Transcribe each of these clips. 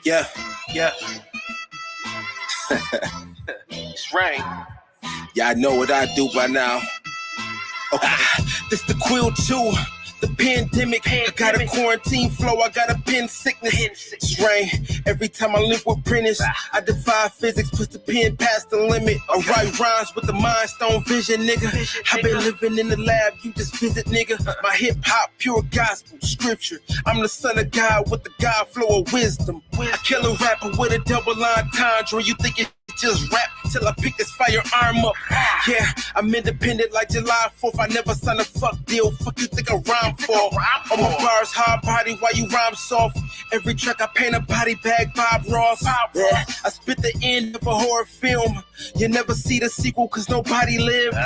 Yeah. It's Rein. Yeah, I know what I do by now. Okay. This the quill too. The pandemic. I got a quarantine flow, I got a pen sickness. It's Rein. Every time I link with printers, I defy physics, push the pen past the limit. I write rhymes with the mind stone vision, nigga. I been living in the lab, you just visit, nigga. My hip hop, pure gospel, scripture. I'm the son of God with the God flow of wisdom. I kill a rapper with a double entendre. You think it just rap till I pick this firearm up. Yeah, I'm independent like July 4th. I never signed a fuck deal. Fuck you think I rhyme for? On my bars, hard body, why you rhyme soft? Every track I paint a body bag, Bob Ross. Yeah, I spit the end of a horror film. You never see the sequel cause nobody lived.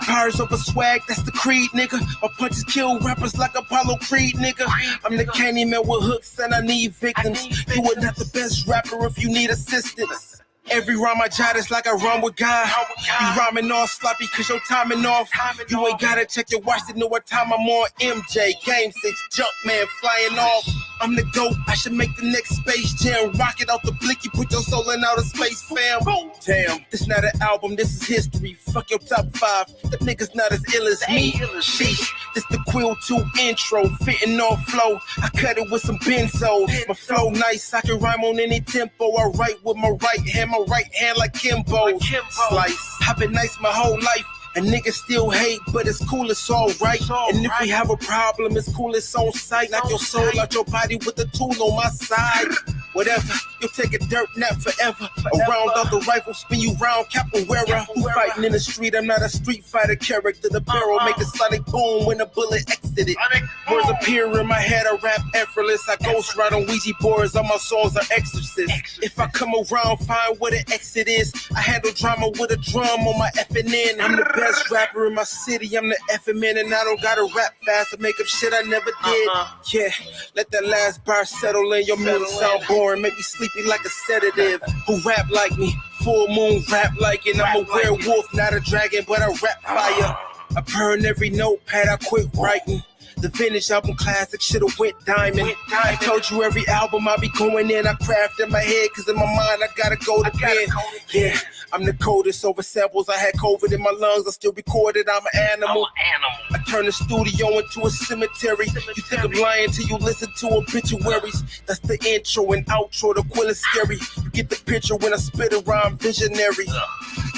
Bars over swag, that's the creed, nigga. My punches kill rappers like Apollo Creed, nigga. I'm the Candyman with hooks and I need victims. You are not the best rapper if you need assistance. Every rhyme I jot is like I run with God. You rhyming all sloppy cause your timing off. You ain't gotta check your watch to know what time I'm on. MJ, Game 6, Jumpman flying off. I'm the GOAT, I should make the next Space Jam. Rocket out the blicky, put your soul in outer space, fam. Damn, this not an album, this is history. Fuck your top 5, the niggas not as ill as me. Sheesh, this the Quill 2 intro, fitting on flow. I cut it with some benzos. My flow nice, I can rhyme on any tempo. I write with my right hand like Kimbo. Slice, I've been nice my whole life. And niggas still hate, but it's cool, it's alright. And if we have a problem, it's cool, it's on sight. Knock your soul out your body with a tool on my side. Whatever, you'll take a dirt nap forever. Around out the rifle, spin you round, capoeira. Who fighting in the street? I'm not a street fighter character. The barrel make a sonic boom when the bullet exited. Words appear in my head, I rap effortless. I ghost ride on Ouija boards, all my songs are exorcists. If I come around, find what an exit is. I handle drama with a drum on my effing end. I'm the best rapper in my city, I'm the effing man. And I don't gotta rap fast to make up shit I never did. Yeah, let that last bar settle in. Your music sound boring, make me sleepy like a sedative. Who rap like me? Full moon rap like it. I'm a werewolf, not a dragon, but I rap fire. I burn every notepad, I quit writing. The vintage album classic should've went diamond. I told you every album I be going in, I craft in my head, cause in my mind I gotta go to pen. Yeah, I'm the coldest over samples. I had COVID in my lungs, I still recorded, I'm an animal. I turn the studio into a cemetery. You think I'm lying till you listen to obituaries. That's the intro and outro, the quill is scary. You get the picture when I spit a rhyme, visionary.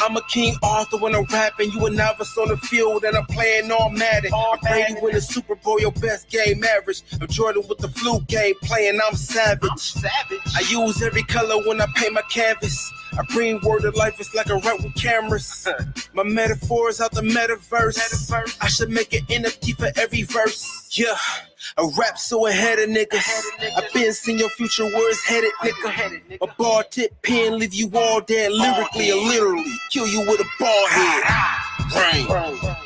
I'm a King Arthur when I'm rapping. You a novice on the field and I'm playing all Madden. I'm Brady win the Super Bowl, your best game average. I'm Jordan with the flu game playing, I'm savage. I use every color when I paint my canvas. I bring word to life, it's like I write with cameras. My metaphors out the metaverse. I should make an NFT for every verse. Yeah, I rap so ahead of niggas. I been seeing your future where it's headed, nigga. A ball tip pen leave you all dead lyrically or literally. Kill you with a ball head. Rein.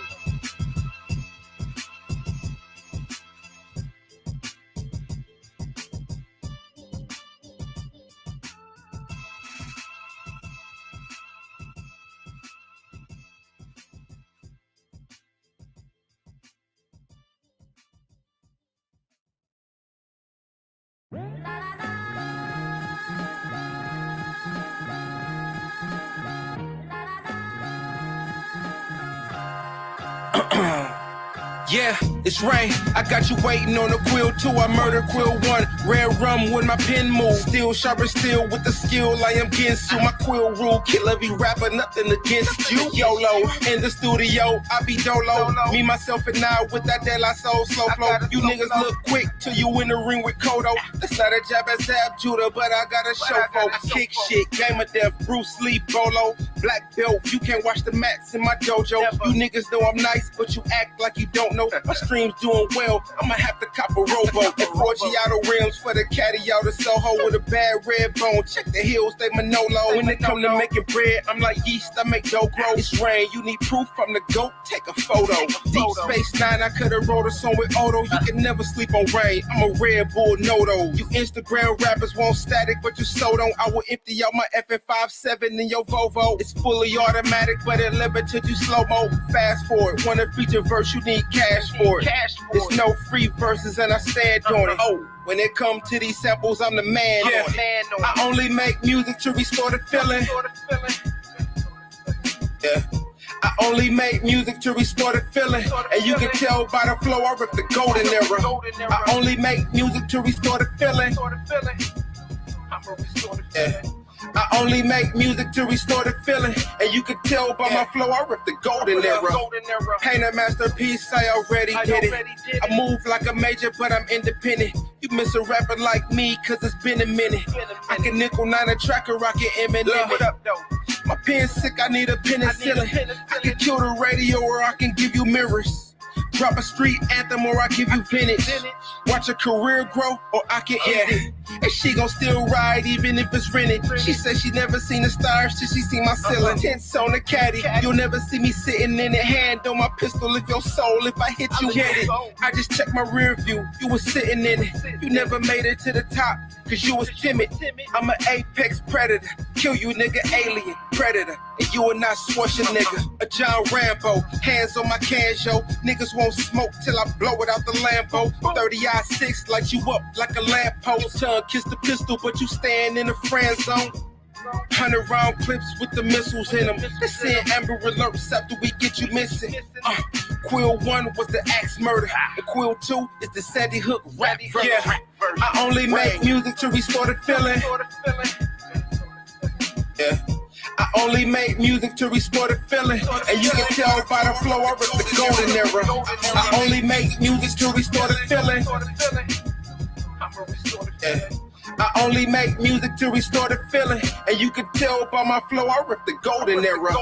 Yeah, it's Rein. I got you waiting on the Quill 2. I murder Quill 1. Rare rum when my pen moves. Still sharp and still with the skill I am Ginsu. My Quill rule, kill every rapper, nothing against you. YOLO, in the studio, I be dolo. Me, myself, and I with that De La Soul slow flow. You niggas look quick till you in the ring with Kodo. That's not a jab at Zab Judah, but I got a show for kick shit. Game of Death, Bruce Lee, Bolo. Black belt, you can't watch the mats in my dojo. You niggas know I'm nice, but you act like you don't know. My stream's doing well, I'ma have to cop a rowboat. And 4 Giotto rims for the caddy out of Soho with a bad red bone. Check the hills, they Manolo. When it come to making bread, I'm like yeast, I make dough grow. It's Rein, you need proof from the GOAT, take a photo. Deep Space Nine, I could've wrote a song with Odo. You can never sleep on Rein, I'm a Red Bull Noto. You Instagram rappers want static, but you so don't. I will empty out my FN57 in your Volvo. It's fully automatic, but it limited you slow-mo. Fast forward, want a feature verse, you need cash for it. It's no free verses and I stand on it. Oh, when it come to these samples, I'm the man on it. I only make music to restore the feeling. Yeah. I only make music to restore the feeling. And you can tell by the flow, I rip the golden era. I only make music to restore the feeling. Yeah. I only make music to restore the feeling. And you can tell by my flow, I rip the golden era. Paint a masterpiece, I already did it. I move like a major, but I'm independent. You miss a rapper like me, cause it's been a minute. I can nickel 9 a track and rock it Eminem. My pen's sick, I need a penicillin. I can kill the radio or I can give you mirrors. Drop a street anthem or I give you vintage. Watch a career grow or I can end it. And she gon' still ride even if it's rented. She said she never seen the stars till she seen my ceiling. Tents on the caddy, you'll never see me sitting in it. Hand on my pistol if your soul, if I hit you, get it. I just checked my rear view, you was sitting in it. You never made it to the top, cause you was timid. I'm an apex predator, kill you nigga, alien, predator. And you are not Schwarzenegger, a John Rambo. Hands on my cans, yo. Niggas won't smoke till I blow it out the Lambo. 30-6 light you up like a lamppost. Tongue kiss the pistol, but you stand in the friend zone. 100 round clips with the missiles in them. They send Amber Alerts after we get you missing. Quill 1 was the axe murder. And Quill 2 is the Sandy Hook rap version. Yeah. I only make music to restore the feeling. Yeah. I only make music to restore the feeling. And you can tell by the flow, I rip the golden era. I only make music to restore the feeling. Yeah. I only make music to restore the feeling. And you can tell by my flow, I rip the golden era.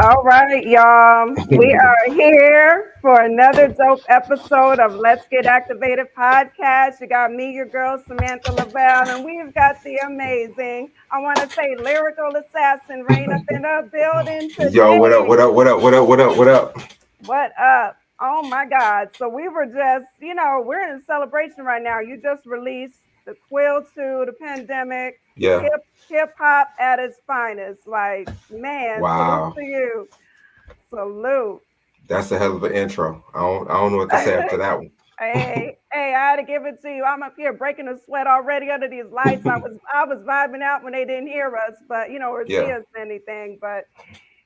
All right, y'all. We are here for another dope episode of Let's Get Activated podcast. You got me, your girl, Samantha Lavelle, and we've got the amazing, I want to say, lyrical assassin Rein up in the building today. Yo, what up, what up, what up, what up, what up, what up? What up? Oh, my God. So we were just, we're in a celebration right now. You just released the Quill 2, the pandemic. Yeah. Hip hop at its finest. Like, man, wow. Salute to you. Salute. That's a hell of an intro. I don't know what to say after that one. Hey, I had to give it to you. I'm up here breaking a sweat already under these lights. I was vibing out when they didn't hear us, but or see us anything. But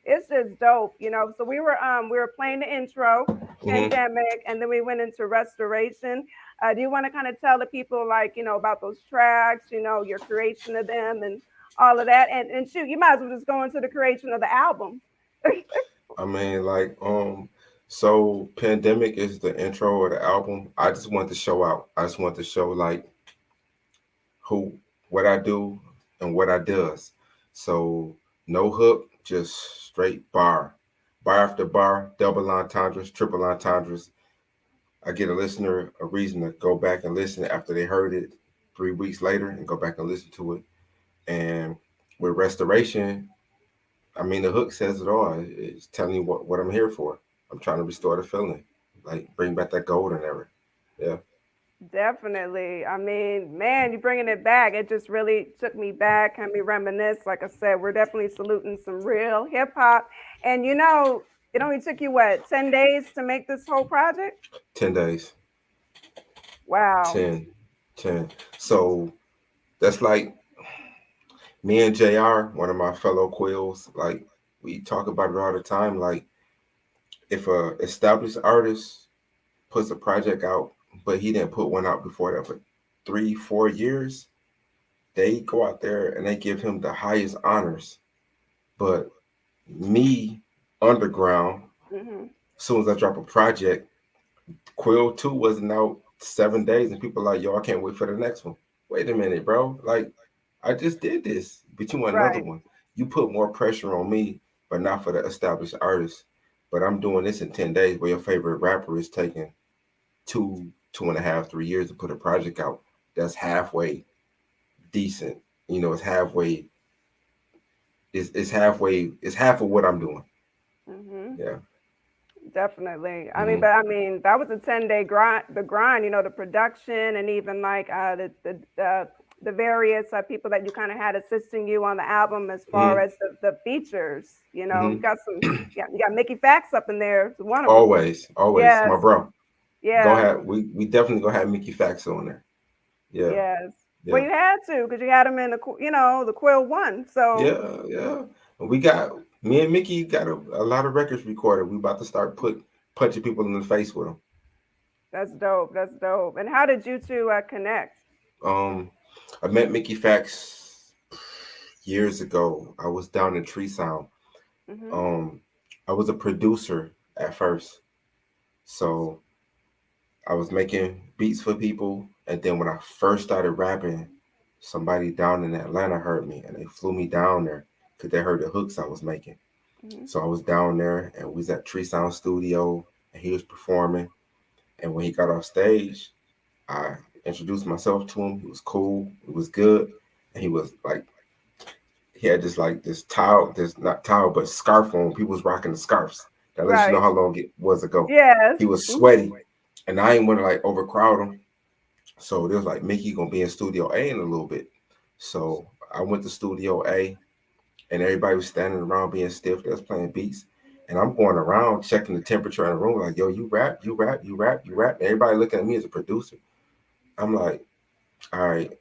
it's just dope, So we were playing the intro, pandemic, and then we went into restoration. Do you want to kind of tell the people about those tracks, your creation of them and all of that? And shoot, you might as well just go into the creation of the album. I mean, so Pandemic is the intro of the album. I just want to show out. I just want to show what I do and what I does. So no hook, just straight bar after bar, double entendres, triple entendres. I get a listener a reason to go back and listen after they heard it 3 weeks later and go back and listen to it. And with restoration, I mean, the hook says it all. It's telling you what I'm here for. I'm trying to restore the feeling, bring back that golden era. Yeah. Definitely. I mean, man, you're bringing it back. It just really took me back, had me reminisce. Like I said, we're definitely saluting some real hip hop. And it only took you 10 days to make this whole project? 10 days. Wow. 10. So that's like me and JR, one of my fellow Quills, we talk about it all the time. If a established artist puts a project out, but he didn't put one out before that for 3-4 years, they go out there and they give him the highest honors. But me, underground, as soon as I drop a project, Quill 2 wasn't out 7 days, and people are like, yo, I can't wait for the next one. Wait a minute, bro. Like, I just did this, but you want another Right. one. You put more pressure on me, but not for the established artist. But I'm doing this in 10 days, where your favorite rapper is taking 2.5, 3 years to put a project out that's halfway decent. You know, it's halfway. It's halfway. It's half of what I'm doing. Mm-hmm. Yeah. Definitely. I mean, Mm-hmm. but I mean, that was a 10-day grind. The grind, the production, and even like the various people that you kind of had assisting you on the album, as far Mm-hmm. as the features. You Mm-hmm. got some. Yeah, you got Mickey Fax up in there. It's one of them. Always, my Yes. bro. Go Yeah. ahead. We definitely gonna have Mickey Fax on there. Yeah. Yes. Well, Yeah. you had to, because you had him in the Quill One. So Yeah. We got me and Mickey got a lot of records recorded. We about to start punching people in the face with them. that's dope. That's dope. And how did you two connect? Um, I met Mickey Fax years ago. I was down in Tree Sound. Mm-hmm. Um, I was a producer at first, so I was making beats for people. And then when I first started rapping, somebody down in Atlanta heard me, and they flew me down there because they heard the hooks I was making. Mm-hmm. So I was down there, and we was at Tree Sound Studio, and he was performing. And when he got off stage, I introduced myself to him. He was cool. It was good. And he was like, he had this towel, this not towel, but scarf on. People was rocking the scarves. That lets you know Right. how long it was ago. Yes. He was Mm-hmm. sweaty, and I didn't want to like overcrowd him. So there was like Mickey gonna be in Studio A in a little bit. So I went to Studio A, and everybody was standing around being stiff. They was playing beats. And I'm going around checking the temperature in the room, like, yo, you rap, you rap, you rap, you rap. And everybody looking at me as a producer. I'm like, all right,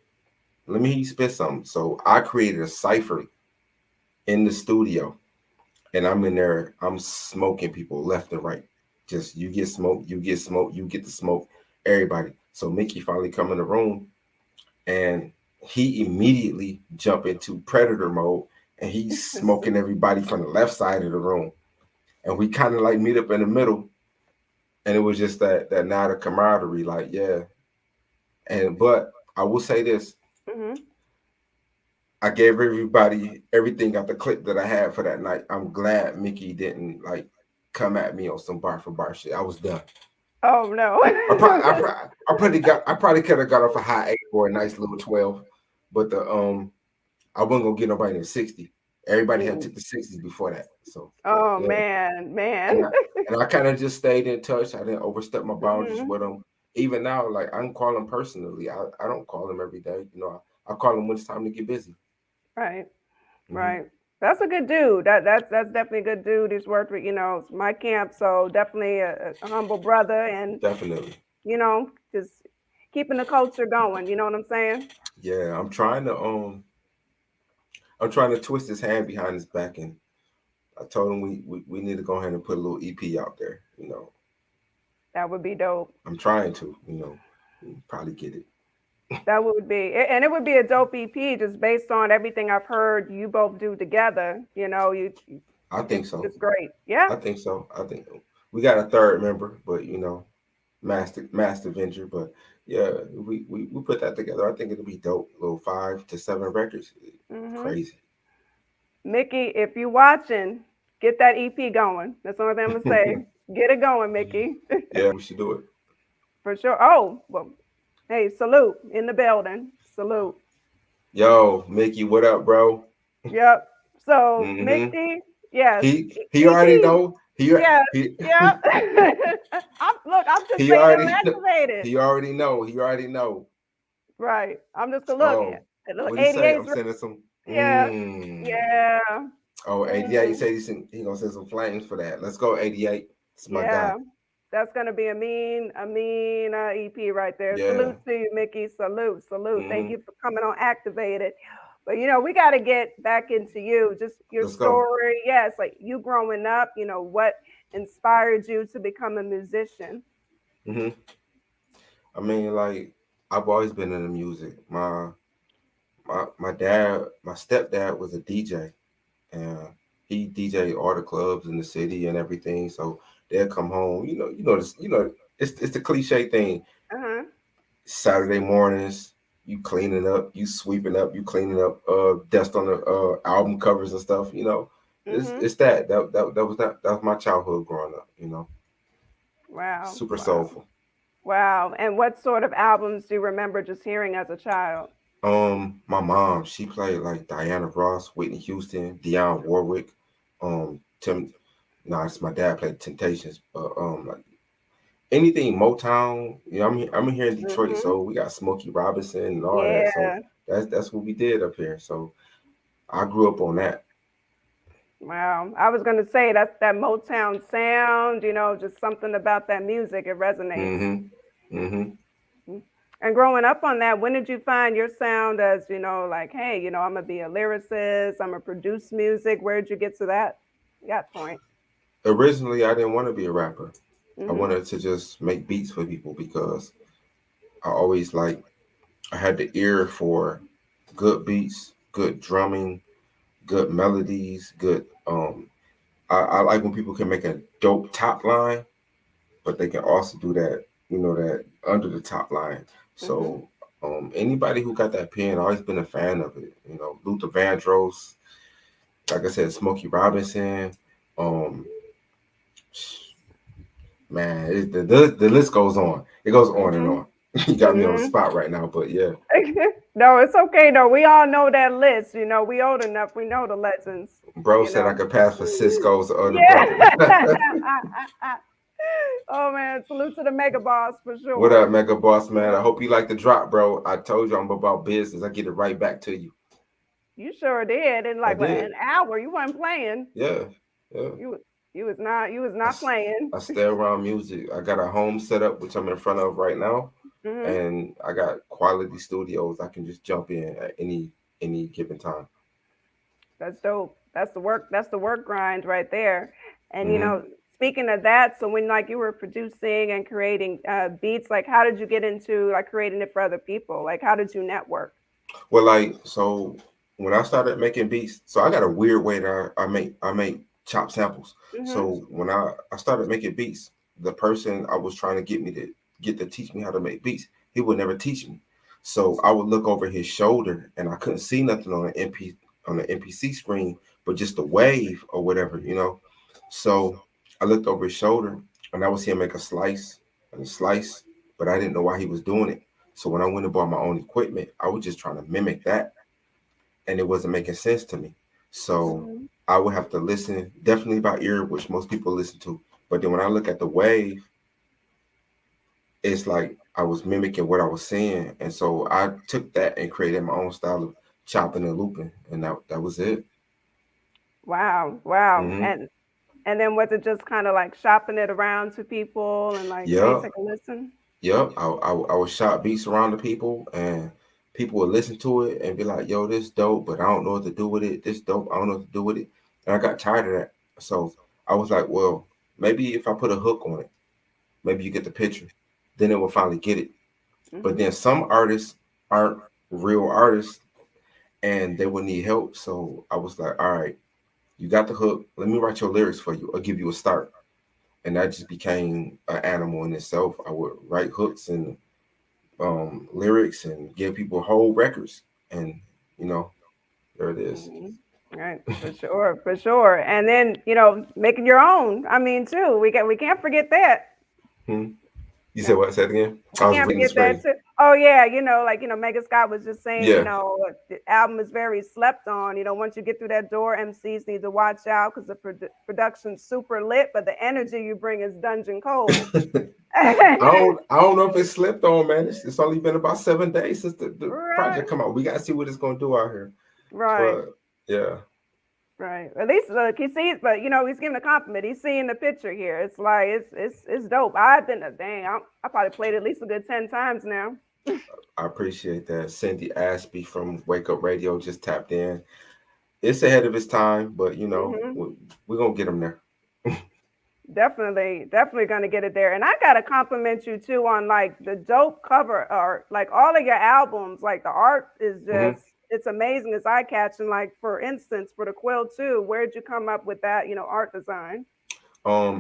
let me hear you spit something. So I created a cipher in the studio, and I'm in there, I'm smoking people left and right. Just you get smoke, you get smoke, you get the smoke, everybody. So Mickey finally come in the room, and he immediately jump into predator mode, and he's smoking everybody from the left side of the room. And we kind of like meet up in the middle, and it was just that night of camaraderie, like, yeah. And but I will say this, Mm-hmm. I gave everybody everything out the clip that I had for that night. I'm glad Mickey didn't like come at me on some bar for bar shit. I was done. Oh no. I probably could have got off a high 8 or a nice little 12, but I wasn't gonna get nobody in 60. Everybody had took the 60s before that. So Oh yeah. man. And I kind of just stayed in touch. I didn't overstep my boundaries Mm-hmm. with them. Even now, like I can call them personally. I don't call them every day. You know, I call them when it's time to get busy. Right. Mm-hmm. Right. That's a good dude. That's definitely a good dude. He's worked with, my camp, so definitely a humble brother, and Definitely. just keeping the culture going. You know what I'm saying? Yeah, I'm trying to twist his hand behind his back, and I told him we need to go ahead and put a little EP out there. You know, That would be dope. I'm trying to. Probably get it. That would be, and it would be a dope EP, just based on everything I've heard you both do together. I think so. It's great. Yeah. I think so. I think we got a third member, but Master Venture. But yeah, we put that together. I think it'll be dope. Little 5 to 7 records. Mm-hmm. Crazy. Mickey, if you're watching, get that EP going. That's the only thing I'm gonna say. Get it going, Mickey. Yeah, we should do it. For sure. Oh, well, hey, salute in the building. Salute. Yo, Mickey, what up, bro? Yep. So Mm-hmm. Mickey, yes. He already know. Yeah. Yeah. I'm just saying I'm activated. He already know. Right. I'm just a look. Oh, Look, what he say? 88's I'm sending some. yeah. Yeah. Oh, 88. He said he gonna send some flames for that. Let's go, 88. It's my guy. That's gonna be a mean EP right there. Yeah. Salute to you, Mickey. Salute. Thank you for coming on Activated. But we got to get back into you, just your story. Yes, like you growing up. What inspired you to become a musician? Mm-hmm. I mean, like I've always been into music. My stepdad was a DJ, and he DJed all the clubs in the city and everything. So they'll come home. it's the cliche thing. Uh-huh. Saturday mornings, you cleaning up, you sweeping up, you cleaning up dust on the album covers and stuff, you know. Mm-hmm. It's that was my childhood growing up, you know. Wow. Super Wow. soulful. Wow. And what sort of albums do you remember just hearing as a child? My mom, she played like Diana Ross, Whitney Houston, Dionne Warwick, Tim. Nah, it's my dad played Temptations, but like anything Motown. You know, I'm here in Detroit, Mm-hmm. so we got Smokey Robinson and all that. So Yeah. that's what we did up here. So I grew up on that. Wow. I was gonna say that's that Motown sound, just something about that music. It resonates. Mm-hmm. Mm-hmm. Mm. And growing up on that, when did you find your sound as, like, hey, I'm gonna be a lyricist, I'm gonna produce music? Where did you get to that point? Originally, I didn't want to be a rapper. I Mm-hmm. wanted to just make beats for people because I always I had the ear for good beats, good drumming, good melodies, good I like when people can make a dope top line, but they can also do that, that under the top line. Mm-hmm. So anybody who got that pen, I've always been a fan of it. Luther Vandross, like I said, Smokey Robinson, um, man, the list goes on. It goes on and Mm-hmm. on. You got me on the Mm-hmm. spot right now, but yeah. No, it's okay. No, we all know that list. We old enough. We know the legends. Bro You said I know. could pass for Cisco's other brother. Yeah. Oh man, salute to the mega boss for What up, sure. Mega Boss Man? I Mhm. hope you like the drop, bro. I told you I'm about business. I get it right back to you. You sure did. In I like what, did. an hour, you weren't playing. Yeah, yeah. You was not playing. I stay around music. I got a home set up, which I'm in front of right now, Hmm. and I got quality studios. I can just jump in at any given time. That's dope. That's the work grind right there. And Hmm speaking of that, so when like you were producing and creating beats, like how did you get into like creating it for other people? Like how did you network? Well, so when I started making beats, so I got a weird way that I make chop samples. Hmm. So when I started making beats, the person I was trying to get to teach me how to make beats, he would never teach me. So I would look over his shoulder and I couldn't see nothing on the NPC screen, but just a wave or whatever. So I looked over his shoulder and I would see him make a slice and a slice, but I didn't know why he was doing it. So when I went and bought my own equipment, I was just trying to mimic that, and it wasn't making sense to me. So Hmm. I would have to listen definitely by ear, which most people listen to. But then when I look at the wave, it's like I was mimicking what I was seeing, and so I took that and created my own style of chopping and looping, and that was it. Wow, wow. Hmm And then was it just kind of like shopping it around to people and like, hey, Yep, take a listen? yep. I would shot beats around the people, and people would listen to it and be like, "Yo, this dope," but I don't know what to do with it. This dope, I don't know what to do with it, and I got tired of that. So I was like, "Well, maybe if I put a hook on it, maybe you get the picture. Then it will finally get it." But Hmm. then some artists aren't real artists, and they will need help. So I was like, "All right, you got the hook. Let me write your lyrics for you. I'll give you a start." And that just became an animal in itself. I would write hooks and lyrics and give people whole records. And, you know, there it is. Hmm. Right, for sure, for sure. And then, making your own. I mean, too, we can't forget that. Hmm. You said No, what? Say it again? we I was can't reading the forget that screen. too. Oh yeah, Megan Scott was just saying, Yeah. the album is very slept on. Once you get through that door, MCs need to watch out because the production's super lit, but the energy you bring is dungeon cold. I don't know if it slipped on, man. It's only been about 7 days since the Right, project come out. We gotta see what it's gonna do out here. right, But yeah. right. At least look, he sees, but he's giving a compliment. He's seeing the picture here. It's like it's dope. I've been a dang. I probably played at least a good 10 times now. I appreciate that. Cindy Ashby from Wake Up Radio just tapped in. It's ahead of its time, but Hmm. we're gonna get them there. Definitely, definitely gonna get it there. And I gotta compliment you too on like the dope cover art, like all of your albums. Like the art is Hmm it's amazing, it's eye catching. Like for instance, for the Quill too, where'd you come up with that, art design?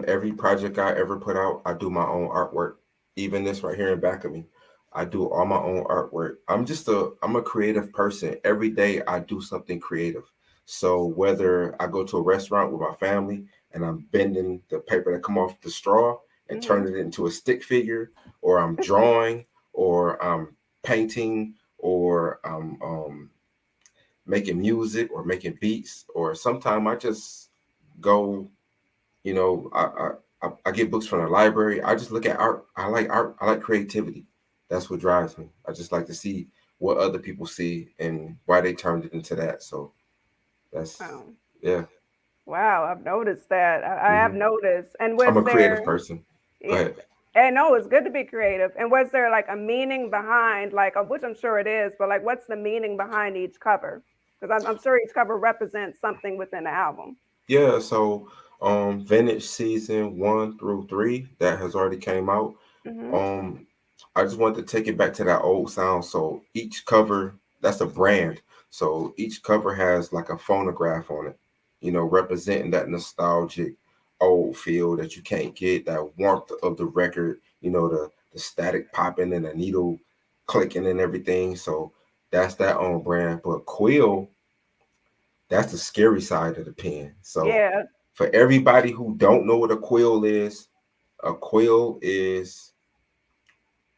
Every project I ever put out, I do my own artwork. even this right here in back of me. I do all my own artwork. I'm a creative person. Every day I do something creative. So whether I go to a restaurant with my family and I'm bending the paper that come off the straw and turn it into a stick figure, or I'm drawing, or I'm painting, or I'm making music or making beats, or sometimes I just go, you know, I get books from the library. I just look at art. I like art. I like creativity. That's what drives me. I just like to see what other people see and why they turned it into that. So that's, Wow. yeah. Wow, I've noticed that. I have Hmm. noticed. And I'm was a creative there, person. Go yeah, ahead. and no, it's good to be creative. And was there like a meaning behind, like, which I'm sure it is, but like, what's the meaning behind each cover? Because I'm sure each cover represents something within the album. Yeah. So vintage season 1 through 3 that has already came out. Mm-hmm. Um, I just want to take it back to that old sound. So each cover, that's a brand. So each cover has like a phonograph on it, representing that nostalgic old feel that you can't get, that warmth of the record, the static popping and the needle clicking and everything. So that's that own brand. But Quill, that's the scary side of the pen. So Yeah. for everybody who don't know what a quill is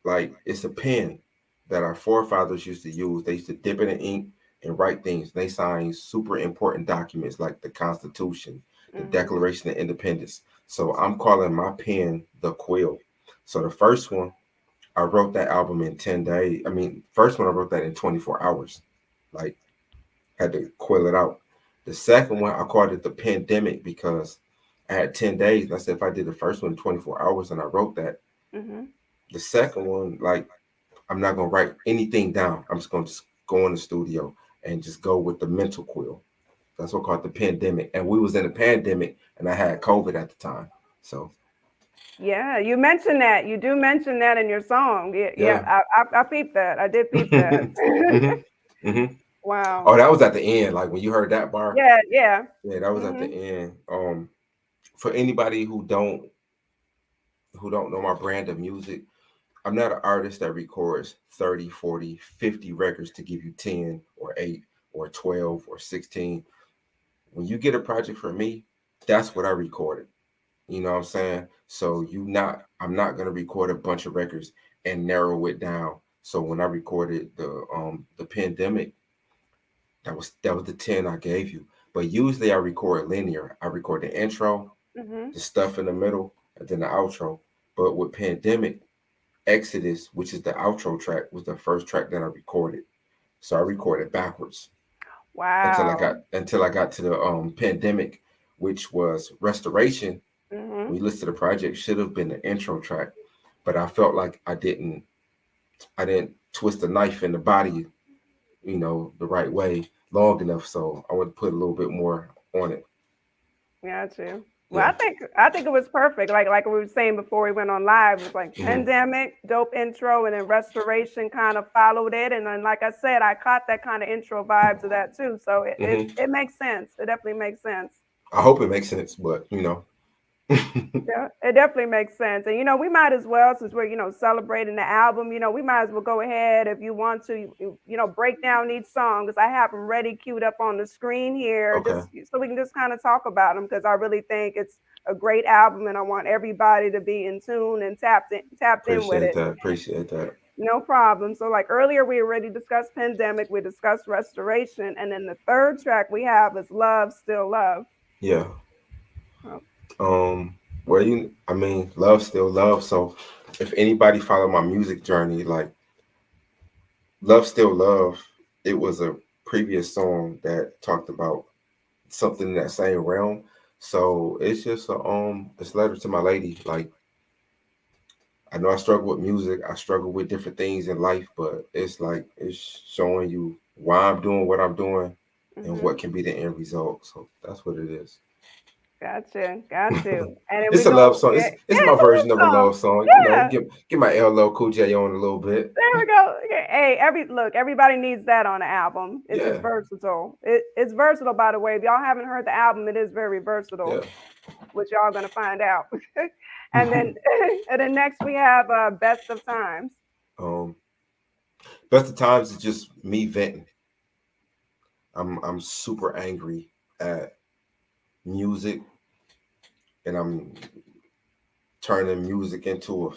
like, it's a pen that our forefathers used to use. They used to dip it in ink and write things. They signed super important documents like the Constitution, the Mm-hmm. Declaration of Independence. So I'm calling my pen the quill. So the first one, I wrote that album in 10 days. I mean, first one I wrote that in 24 hours. Like, had to quill it out. The second one, I called it the pandemic because I had 10 days. And I said if I did the first one in 24 hours and I wrote that, Mm-hmm. the second one, like, I'm not gonna write anything down. I'm just gonna go in the studio and just go with the mental quill. That's what called the pandemic. And we was in a pandemic, and I had COVID at the time. So Yeah, you mentioned that. You do mention that in your song. Yeah, yeah. yeah. I peeped that. I did peep that. Hmm. Hmm. Oh, Wow. that was at the end. Like when you heard that bar, Yeah, yeah. yeah, that was at the Mm-hmm. end. For anybody who don't know my brand of music, I'm not an artist that records 30, 40, 50 records to give you 10 or 8 or 12 or 16. When you get a project from me, that's what I recorded. You know what I'm saying? So I'm not gonna record a bunch of records and narrow it down. So when I recorded the pandemic, that was the 10 I gave you. But usually I record linear. I record the intro, Mm-hmm. the stuff in the middle, and then the outro. But with pandemic, Exodus, which is the outro track, was the first track that I recorded. So I recorded backwards Wow. until I got to the pandemic, which was restoration. Mm-hmm. When you listen to the project, should have been the intro track, but I felt like I didn't twist the knife in the body, the right way long enough. So I would put a little bit more on it. Got you. Well, Yeah. I think it was perfect. Like we were saying before we went on live, it was like Hmm. pandemic, dope intro, and then restoration kind of followed it. And then, like I said, I caught that kind of intro vibe to that too. So it, it, Hmm. it makes sense. It definitely makes sense. I hope it makes sense, but Yeah, it definitely makes sense. And we might as well, since we're celebrating the album, we might as well go ahead if you want to, break down each song because I have them ready queued up on the screen here, okay. just so we can just kind of talk about them because I really think it's a great album and I want everybody to be in tune and tapped in with Appreciate it. that. Appreciate that. No problem. So like earlier we already discussed pandemic, we discussed restoration, and then the third track we have is Love Still Love. Yeah. Oh, Well, I mean, love still love. So if anybody follow my music journey, like Love Still Love, it was a previous song that talked about something in that same realm. So it's just it's letter to my lady. Like, I know I struggle with music, I struggle with different things in life, but it's like it's showing you why I'm doing what I'm doing and mm-hmm. what can be the end result. So that's what it is. Gotcha, got you. And then we It's a love go, song. yeah, It's yeah, my it's a version of a love song. love song. Yeah, Get my LL Cool J on a little bit. there we go. Okay, hey, everybody needs that on the album. It's Yeah, versatile. It's versatile, by the way. If y'all haven't heard the album, it is very versatile, yeah. which y'all gonna find out. And then and then next we have Best of Times. Best of Times is just me venting. I'm super angry at music, and I'm turning music into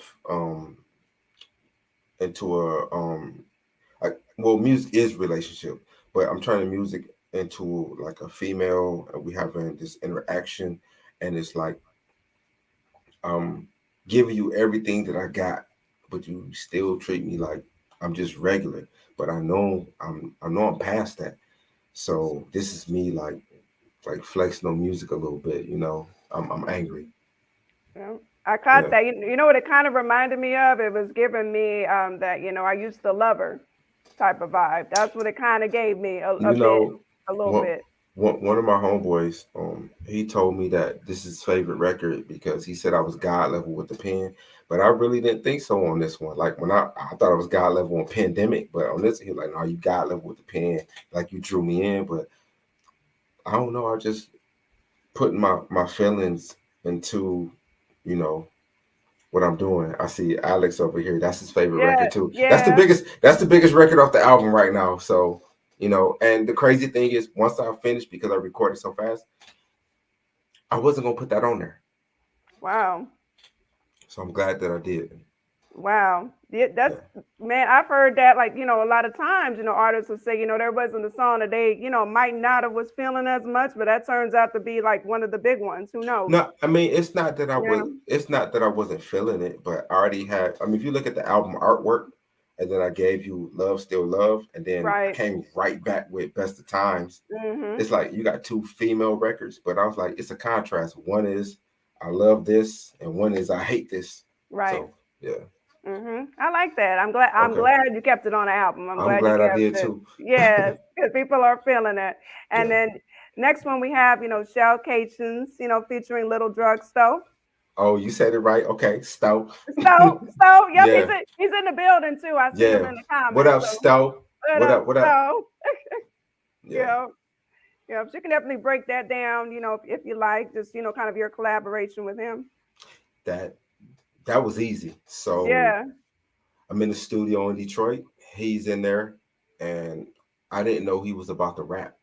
well, music is relationship, but I'm turning music into like a female, and we having this interaction, and it's like giving you everything that I got, but you still treat me like I'm just regular. But I know I'm past that. So this is me like flexing on music a little bit, you know. I'm angry. Yeah, I caught that. You know what it kind of reminded me of? It was giving me that, I used to love her type of vibe. That's what it kind of gave me a little One bit. one of my homeboys, he told me that this is his favorite record because he said I was God level with the pen, but I really didn't think so on this one. Like when I thought I was God level on Pandemic, but on this he was like, no, you God level with the pen, like you drew me in. But I don't know, I just putting my feelings into, you know, what I'm doing. I see Alex over here. That's his favorite record too. That's the Yeah. biggest record off the album right now. So, you know, and the crazy thing is once I finished, because I recorded so fast, I wasn't gonna put that on there. Wow. So I'm glad that I did. Wow. Yeah, man, I've heard that like, a lot of times, artists will say, there wasn't a song that they, might not have was feeling as much, but that turns out to be like one of the big ones. Who knows? No, I mean it's not that Yeah. I wasn't feeling it, but I already had, I mean, if you look at the album artwork, and then I gave you Love Still Love, and then I came right back with Best of Times. It's like you got two female records, but I was like, it's a contrast. One is I love this, and one is I hate this. Right. So yeah. I like that. I'm glad you kept it on the album. I'm glad you I kept did it. too. Yes, because people are feeling it. And then next one we have, Shell Cations, featuring Little Drug Stowe. Oh, you said it right. Okay, Stowe. Stowe. Yep, Yeah. he's in the building too. I see him in the comments. What up, Stowe? What up? Stowe? Yeah. Yeah, you can definitely break that down, if you like, just, kind of your collaboration with him. That was easy. So yeah, I'm in the studio in Detroit. He's in there, and I didn't know he was about to rap.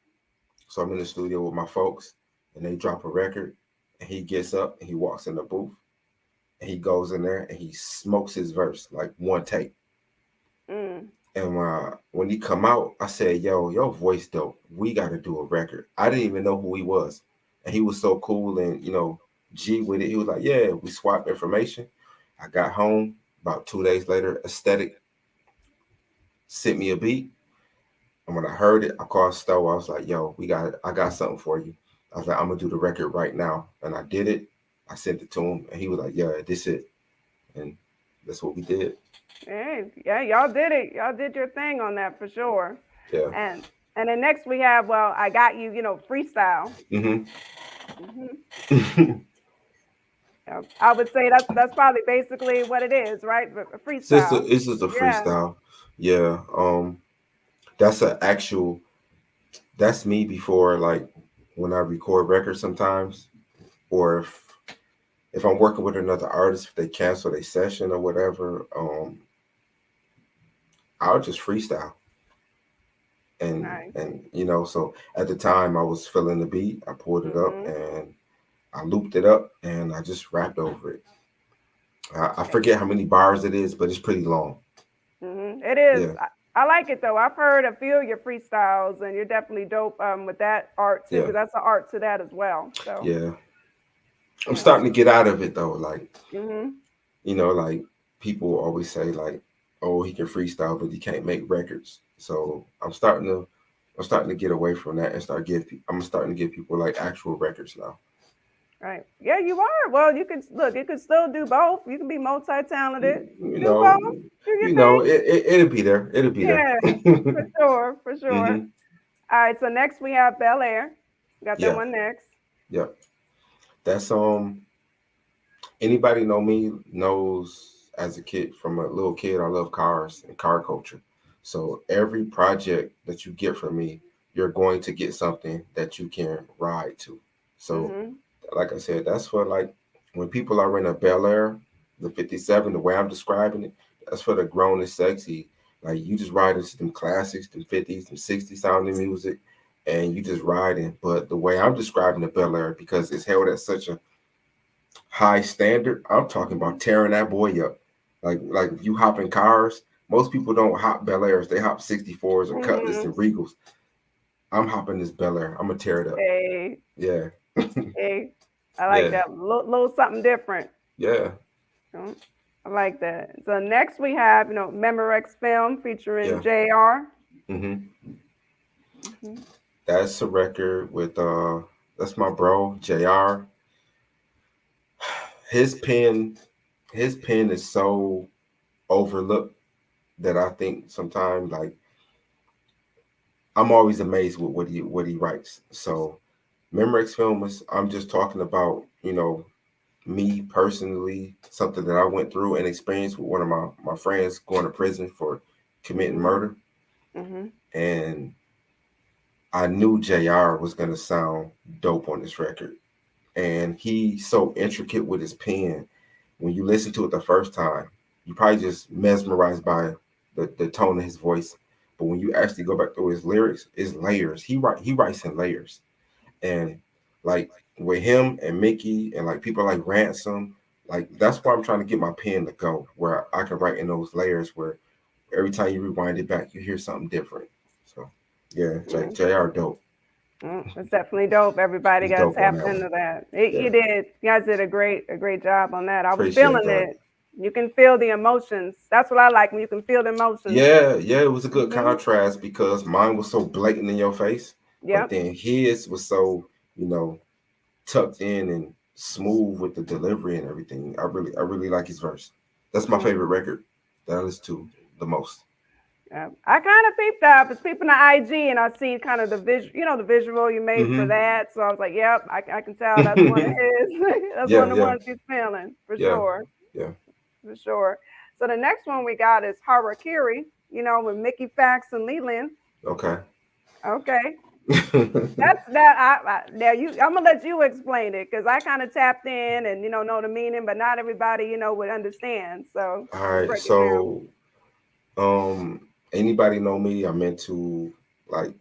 So I'm in the studio with my folks, and they drop a record, and he gets up and he walks in the booth, and he goes in there and he smokes his verse like one take. And when he come out, I said, "Yo, your voice dope. We got to do a record." I didn't even know who he was, and he was so cool and G with it. He was like, "Yeah." We swapped information. I got home about 2 days later. Aesthetic sent me a beat, and when I heard it, I called Stowe. I was like, "Yo, I got something for you." I was like, "I'm gonna do the record right now," and I did it. I sent it to him, and he was like, "Yeah, this it," and that's what we did. Hey, yeah, y'all did it. Y'all did your thing on that for sure. Yeah. And then next we have, I Got You, freestyle. I would say that's probably basically what it is, right? A freestyle. It's just a freestyle. Yeah. That's me before, like when I record records sometimes, or if I'm working with another artist, if they cancel their session or whatever, I'll just freestyle. And so at the time I was feeling the beat, I pulled it up and I looped it up and I just rapped over it. I forget how many bars it is, but it's pretty long. It is. Yeah. I like it though. I've heard a few of your freestyles, and you're definitely dope with that art too. Because that's an art to that as well. So yeah, I'm starting to get out of it though. Like, like people always say, like, "Oh, he can freestyle, but he can't make records." So I'm starting to get away from that and I'm starting to give people like actual records now. Right. Yeah, you are. Well, you can still do both. You can be multi-talented. It'll be there. It'll be there. For sure. All right. So next we have Bel Air. Got that one next. Yep. That's anybody know me knows as a kid, from a little kid, I love cars and car culture. So every project that you get from me, you're going to get something that you can ride to. So like I said, that's for like when people are in a Bel Air, the 57, the way I'm describing it, that's for the grown and sexy. Like you just ride into them classics, them 50s, them 60s sounding music, and you just riding. But the way I'm describing the Bel Air, because it's held at such a high standard, I'm talking about tearing that boy up. Like if you hop in cars, most people don't hop Bel Airs, they hop 64s or Cutlass and Regals. I'm hopping this Bel Air. I'm gonna tear it up. Hey, Yeah. hey, I like that. Little something different. Yeah. I like that. So next we have, Memorex Film featuring JR. That's a record with that's my bro, JR. His pen is so overlooked that I think sometimes like I'm always amazed with what he writes. So Memorex Film is, I'm just talking about, me personally, something that I went through and experienced with one of my friends going to prison for committing murder. And I knew JR was going to sound dope on this record. And he's so intricate with his pen. When you listen to it the first time, you probably just mesmerized by the tone of his voice. But when you actually go back through his lyrics, it's layers. He writes in layers. And like with him and Mickey and like people like Ransom, like that's why I'm trying to get my pen to go where I can write in those layers where every time you rewind it back, you hear something different. So yeah, JR dope. It's definitely dope. Everybody got tapped into that. You did. You guys did a great job on that. I was feeling it. You can feel the emotions. That's what I like, when you can feel the emotions. Yeah, it was a good contrast because mine was so blatant in your face. But then his was so, tucked in and smooth with the delivery and everything. I really like his verse. That's my favorite record that I listen to the most. I kind of peeped that. I was peeping the IG and I see kind of the visual, the visual you made for that. So I was like, yep, I can tell that's one of his. That's one of the ones he's feeling for sure. Yeah, for sure. So the next one we got is Harakiri, with Mickey Fax and Leland. Okay. That's that. I'm gonna let you explain it because I kind of tapped in and know the meaning, but not everybody would understand. So all right. So anybody know me? I'm into like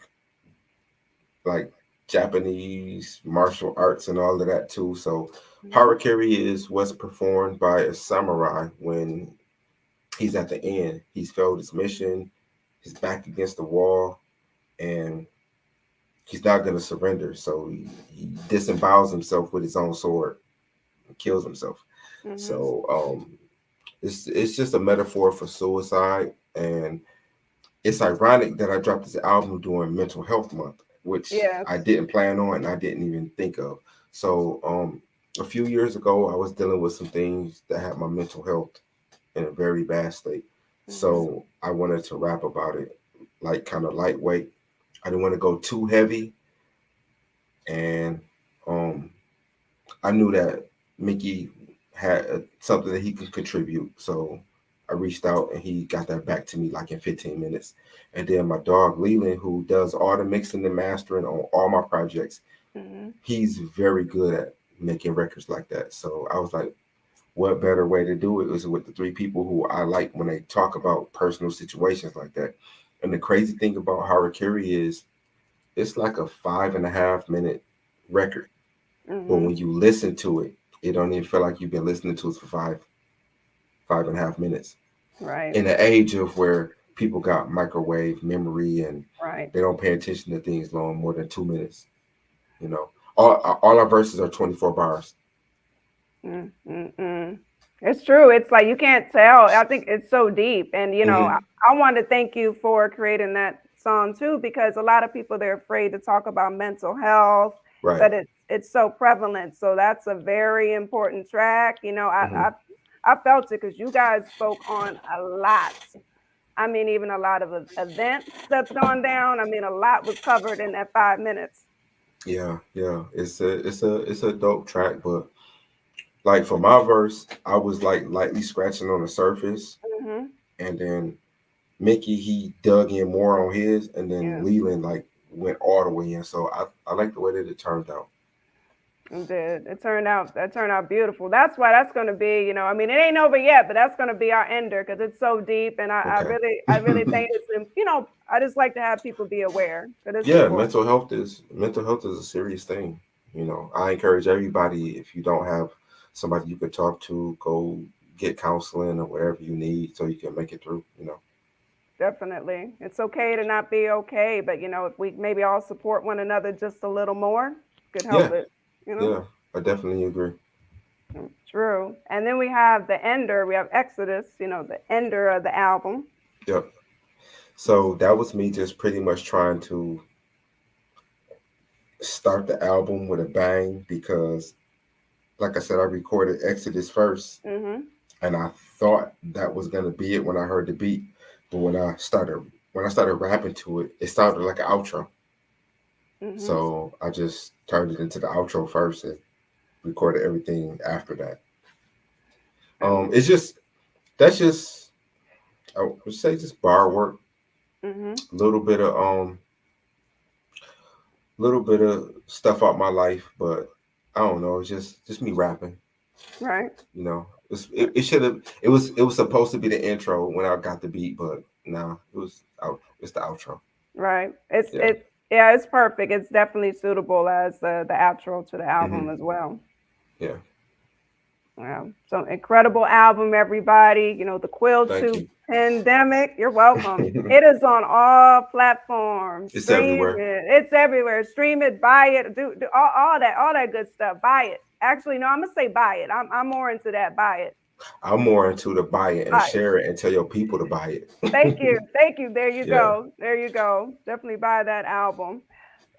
Japanese martial arts and all of that too. So Harakiri is what's performed by a samurai when he's at the end. He's failed his mission. He's back against the wall, and he's not going to surrender. So he disembowels himself with his own sword and kills himself. So it's just a metaphor for suicide. And it's ironic that I dropped this album during Mental Health Month, which I didn't plan on and I didn't even think of. So a few years ago, I was dealing with some things that had my mental health in a very bad state. So I wanted to rap about it, like kind of lightweight. I didn't want to go too heavy. And I knew that Mickey had something that he could contribute. So I reached out and he got that back to me like in 15 minutes. And then my dog Leland, who does all the mixing and mastering on all my projects, he's very good at making records like that. So I was like, what better way to do it was with the three people who I like when they talk about personal situations like that. And the crazy thing about Harakiri is it's like a 5.5 minute record. But when you listen to it, it don't even feel like you've been listening to it for 5.5 minutes. Right. In the age of where people got microwave memory and they don't pay attention to things long more than 2 minutes. All our verses are 24 bars. It's true. It's like you can't tell. I think it's so deep. And, I want to thank you for creating that song, too, because a lot of people, they're afraid to talk about mental health, but it's so prevalent. So that's a very important track. I felt it because you guys spoke on a lot. I mean, even a lot of events that's gone down. I mean, a lot was covered in that 5 minutes. Yeah. It's a dope track, but like for my verse, I was like lightly scratching on the surface, and then Mickey he dug in more on his, and then Leland like went all the way in. So I like the way that it turned out. It did. That turned out beautiful. That's why that's going to be, I mean, it ain't over yet, but that's going to be our ender because it's so deep. And Okay. I really think it's, I just like to have people be aware that it's Yeah, important. mental health is a serious thing. I encourage everybody, if you don't have somebody you can talk to, go get counseling or whatever you need so you can make it through. Definitely. It's okay to not be okay, but, if we maybe all support one another just a little more, could help Yeah, it, you know? yeah, I definitely agree. True. And then we have the ender. We have Exodus, the ender of the album. Yep. So that was me just pretty much trying to start the album with a bang because, like I said, I recorded Exodus first, Mm-hmm. and I thought that was gonna be it when I heard the beat, but when I started rapping to it, it sounded like an outro. Mm-hmm. So I just turned it into the outro first and recorded everything after that. It's just that's just I would say just bar work, Mm-hmm. a little bit of stuff out my life, but I don't know. It's just me rapping. Right. It should have it was supposed to be the intro when I got the beat, but nah, it's the outro. Right. Yeah. Yeah, it's perfect. It's definitely suitable as the outro to the album Hmm. as well. Yeah. Yeah. So incredible album, everybody. The Quill Thank 2 you. Pandemic. You're welcome. It is on all platforms. It's Stream everywhere. it. It's everywhere. Stream it, buy it, do all that good stuff. Buy it. Actually, no, I'm gonna say buy it. I'm more into that. Buy it. I'm more into the buy it and Buy it. share it and tell your people to buy Thank it. you. Thank you. There you Yeah. go. There you go. Definitely buy that album.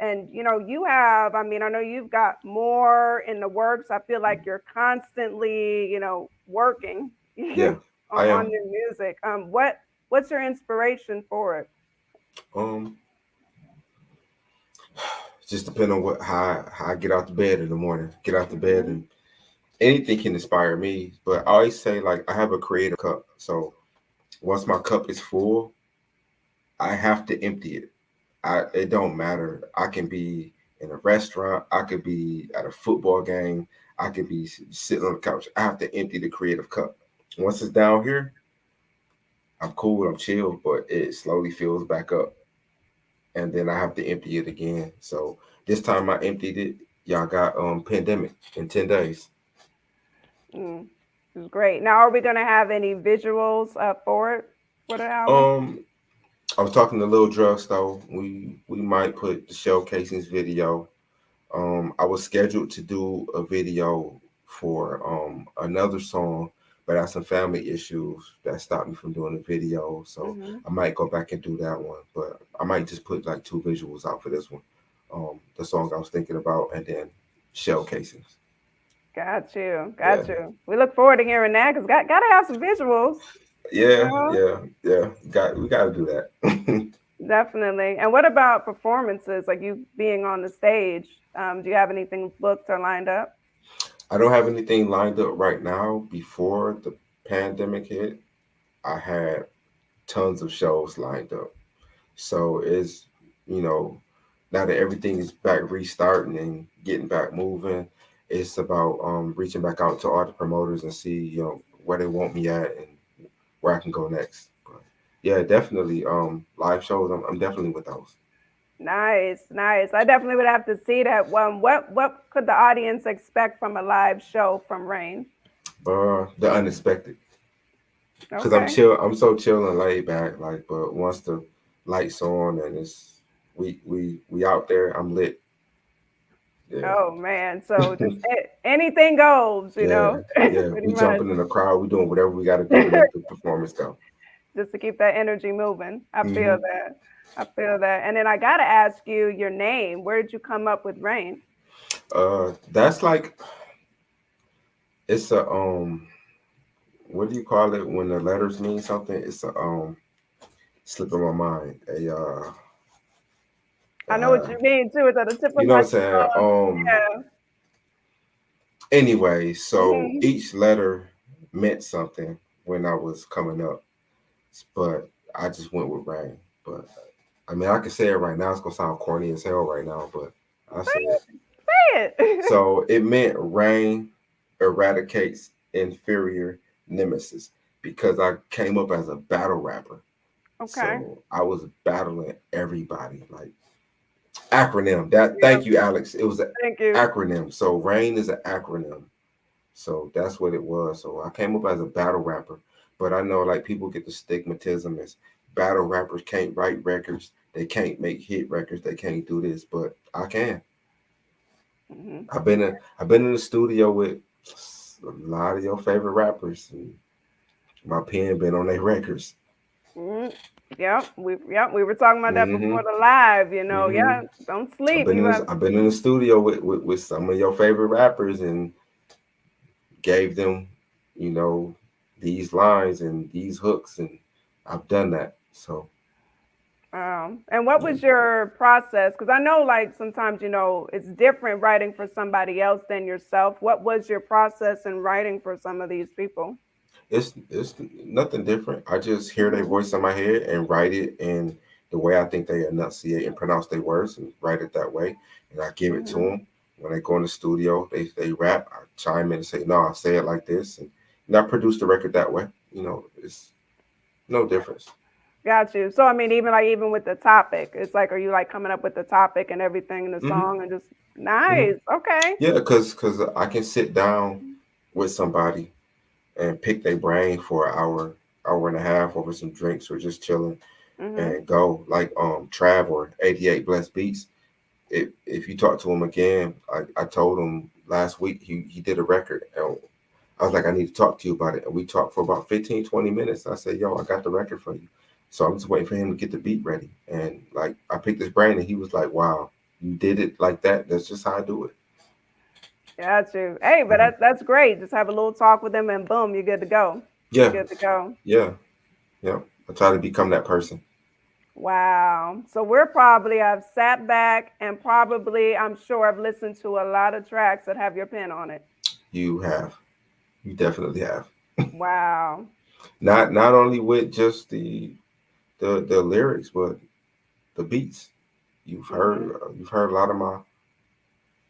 And you have, I mean, I know you've got more in the works. I feel like you're constantly, working Yeah. I on am. your music. What's your inspiration for it? Um, just depend on how I get out the bed in the morning. Get out the bed Hmm. and anything can inspire me. But I always say like I have a creative cup. So once my cup is full, I have to empty it. It don't matter. I can be in a restaurant. I could be at a football game. I could be sitting on the couch. I have to empty the creative cup. Once it's down here, I'm cool. I'm chill, but it slowly fills back up, and then I have to empty it again. So this time I emptied it. Y'all got pandemic in 10 days. Mm, it's great. Now, are we going to have any visuals for it for the album? Um, I was talking to Lil Drugs though. We might put the shell casings video. I was scheduled to do a video for another song, but I had some family issues that stopped me from doing the video. So Hmm. I might go back and do that one, but I might just put like two visuals out for this one. The song I was thinking about, and then shell casings. Got you. Yeah, Got you. We look forward to hearing that because gotta have some visuals. You yeah, know? yeah, yeah. We got to do that. Definitely. And what about performances, like you being on the stage? Do you have anything booked or lined up? I don't have anything lined up right now. Before the pandemic hit, I had tons of shows lined up. So it's, you know, now that everything is back restarting and getting back moving, it's about reaching back out to all the promoters and see, where they want me at and where I can go next. But yeah, definitely live shows. I'm definitely with those. Nice, nice. I definitely would have to see that one. What could the audience expect from a live show from Rein? The unexpected. Cause I'm Okay. chill. I'm so chill and laid back. Like, but once the lights on and it's we out there, I'm lit. Yeah. Oh man. So just anything goes, Yeah, yeah. pretty We much. jumping in the crowd. We doing whatever we got to do to make the performance go. Just to keep that energy moving. I feel Hmm. that. I feel that. And then I gotta ask you your name. Where did you come up with Rein? That's like it's a what do you call it when the letters mean something? It's a slipping my mind. I know what Uh, you mean too. It's at the tip you of know my what I'm saying? yeah. Anyway, so Hmm. each letter meant something when I was coming up, but I just went with Rain. But I mean, I can say it right now. It's gonna sound corny as hell right now, but I say it. Say it. So it meant Rein eradicates inferior nemesis because I came up as a battle rapper. Okay. So I was battling everybody, like acronym. That Yeah. thank you, Alex. It was an Thank you. acronym. So Rein is an acronym. So that's what it was. So I came up as a battle rapper. But I know like people get the stigmatism as battle rappers can't write records, they can't make hit records, they can't do this, but I can. Mm-hmm. I've been in the studio with a lot of your favorite rappers, and my pen been on their records. Mm-hmm. We were talking about that Mm-hmm. before the live. Mm-hmm. Yeah, don't sleep. You have. I've been in the studio with some of your favorite rappers and gave them, you know, these lines and these hooks, and I've done that. So And what yeah. was your process? Because I know, like, sometimes, it's different writing for somebody else than yourself. What was your process in writing for some of these people? It's nothing different. I just hear their voice in my head and write it in the way I think they enunciate and pronounce their words and write it that way. And I give it to Hmm. them. When they go in the studio, they rap. I chime in and say, "No, I say it like this," and I produce the record that way. It's no difference. Got you. So, I mean, even with the topic, it's like, are you like coming up with the topic and everything in the Hmm. song and just Hmm. nice? Okay. Yeah, because I can sit down with somebody and pick their brain for an hour and a half over some drinks or just chilling Mm-hmm. and go like Trav or 88 Blessed Beats. If you talk to him again, I told him last week he did a record and I was like, I need to talk to you about it. And we talked for about 15, 20 minutes. I said, yo, I got the record for you. So I'm just waiting for him to get the beat ready. And like I picked his brain and he was like, wow, you did it like that. That's just how I do it. Got you. Hey, but Mhm. that's great. Just have a little talk with them and boom, you're good to go. You're Yeah, good to go. yeah, yeah. I try to become that person. Wow. So I've sat back and probably, I'm sure I've listened to a lot of tracks that have your pen on it. You have. You definitely have. Wow. Not only with just the lyrics, but the beats. Hmm. You've heard a lot of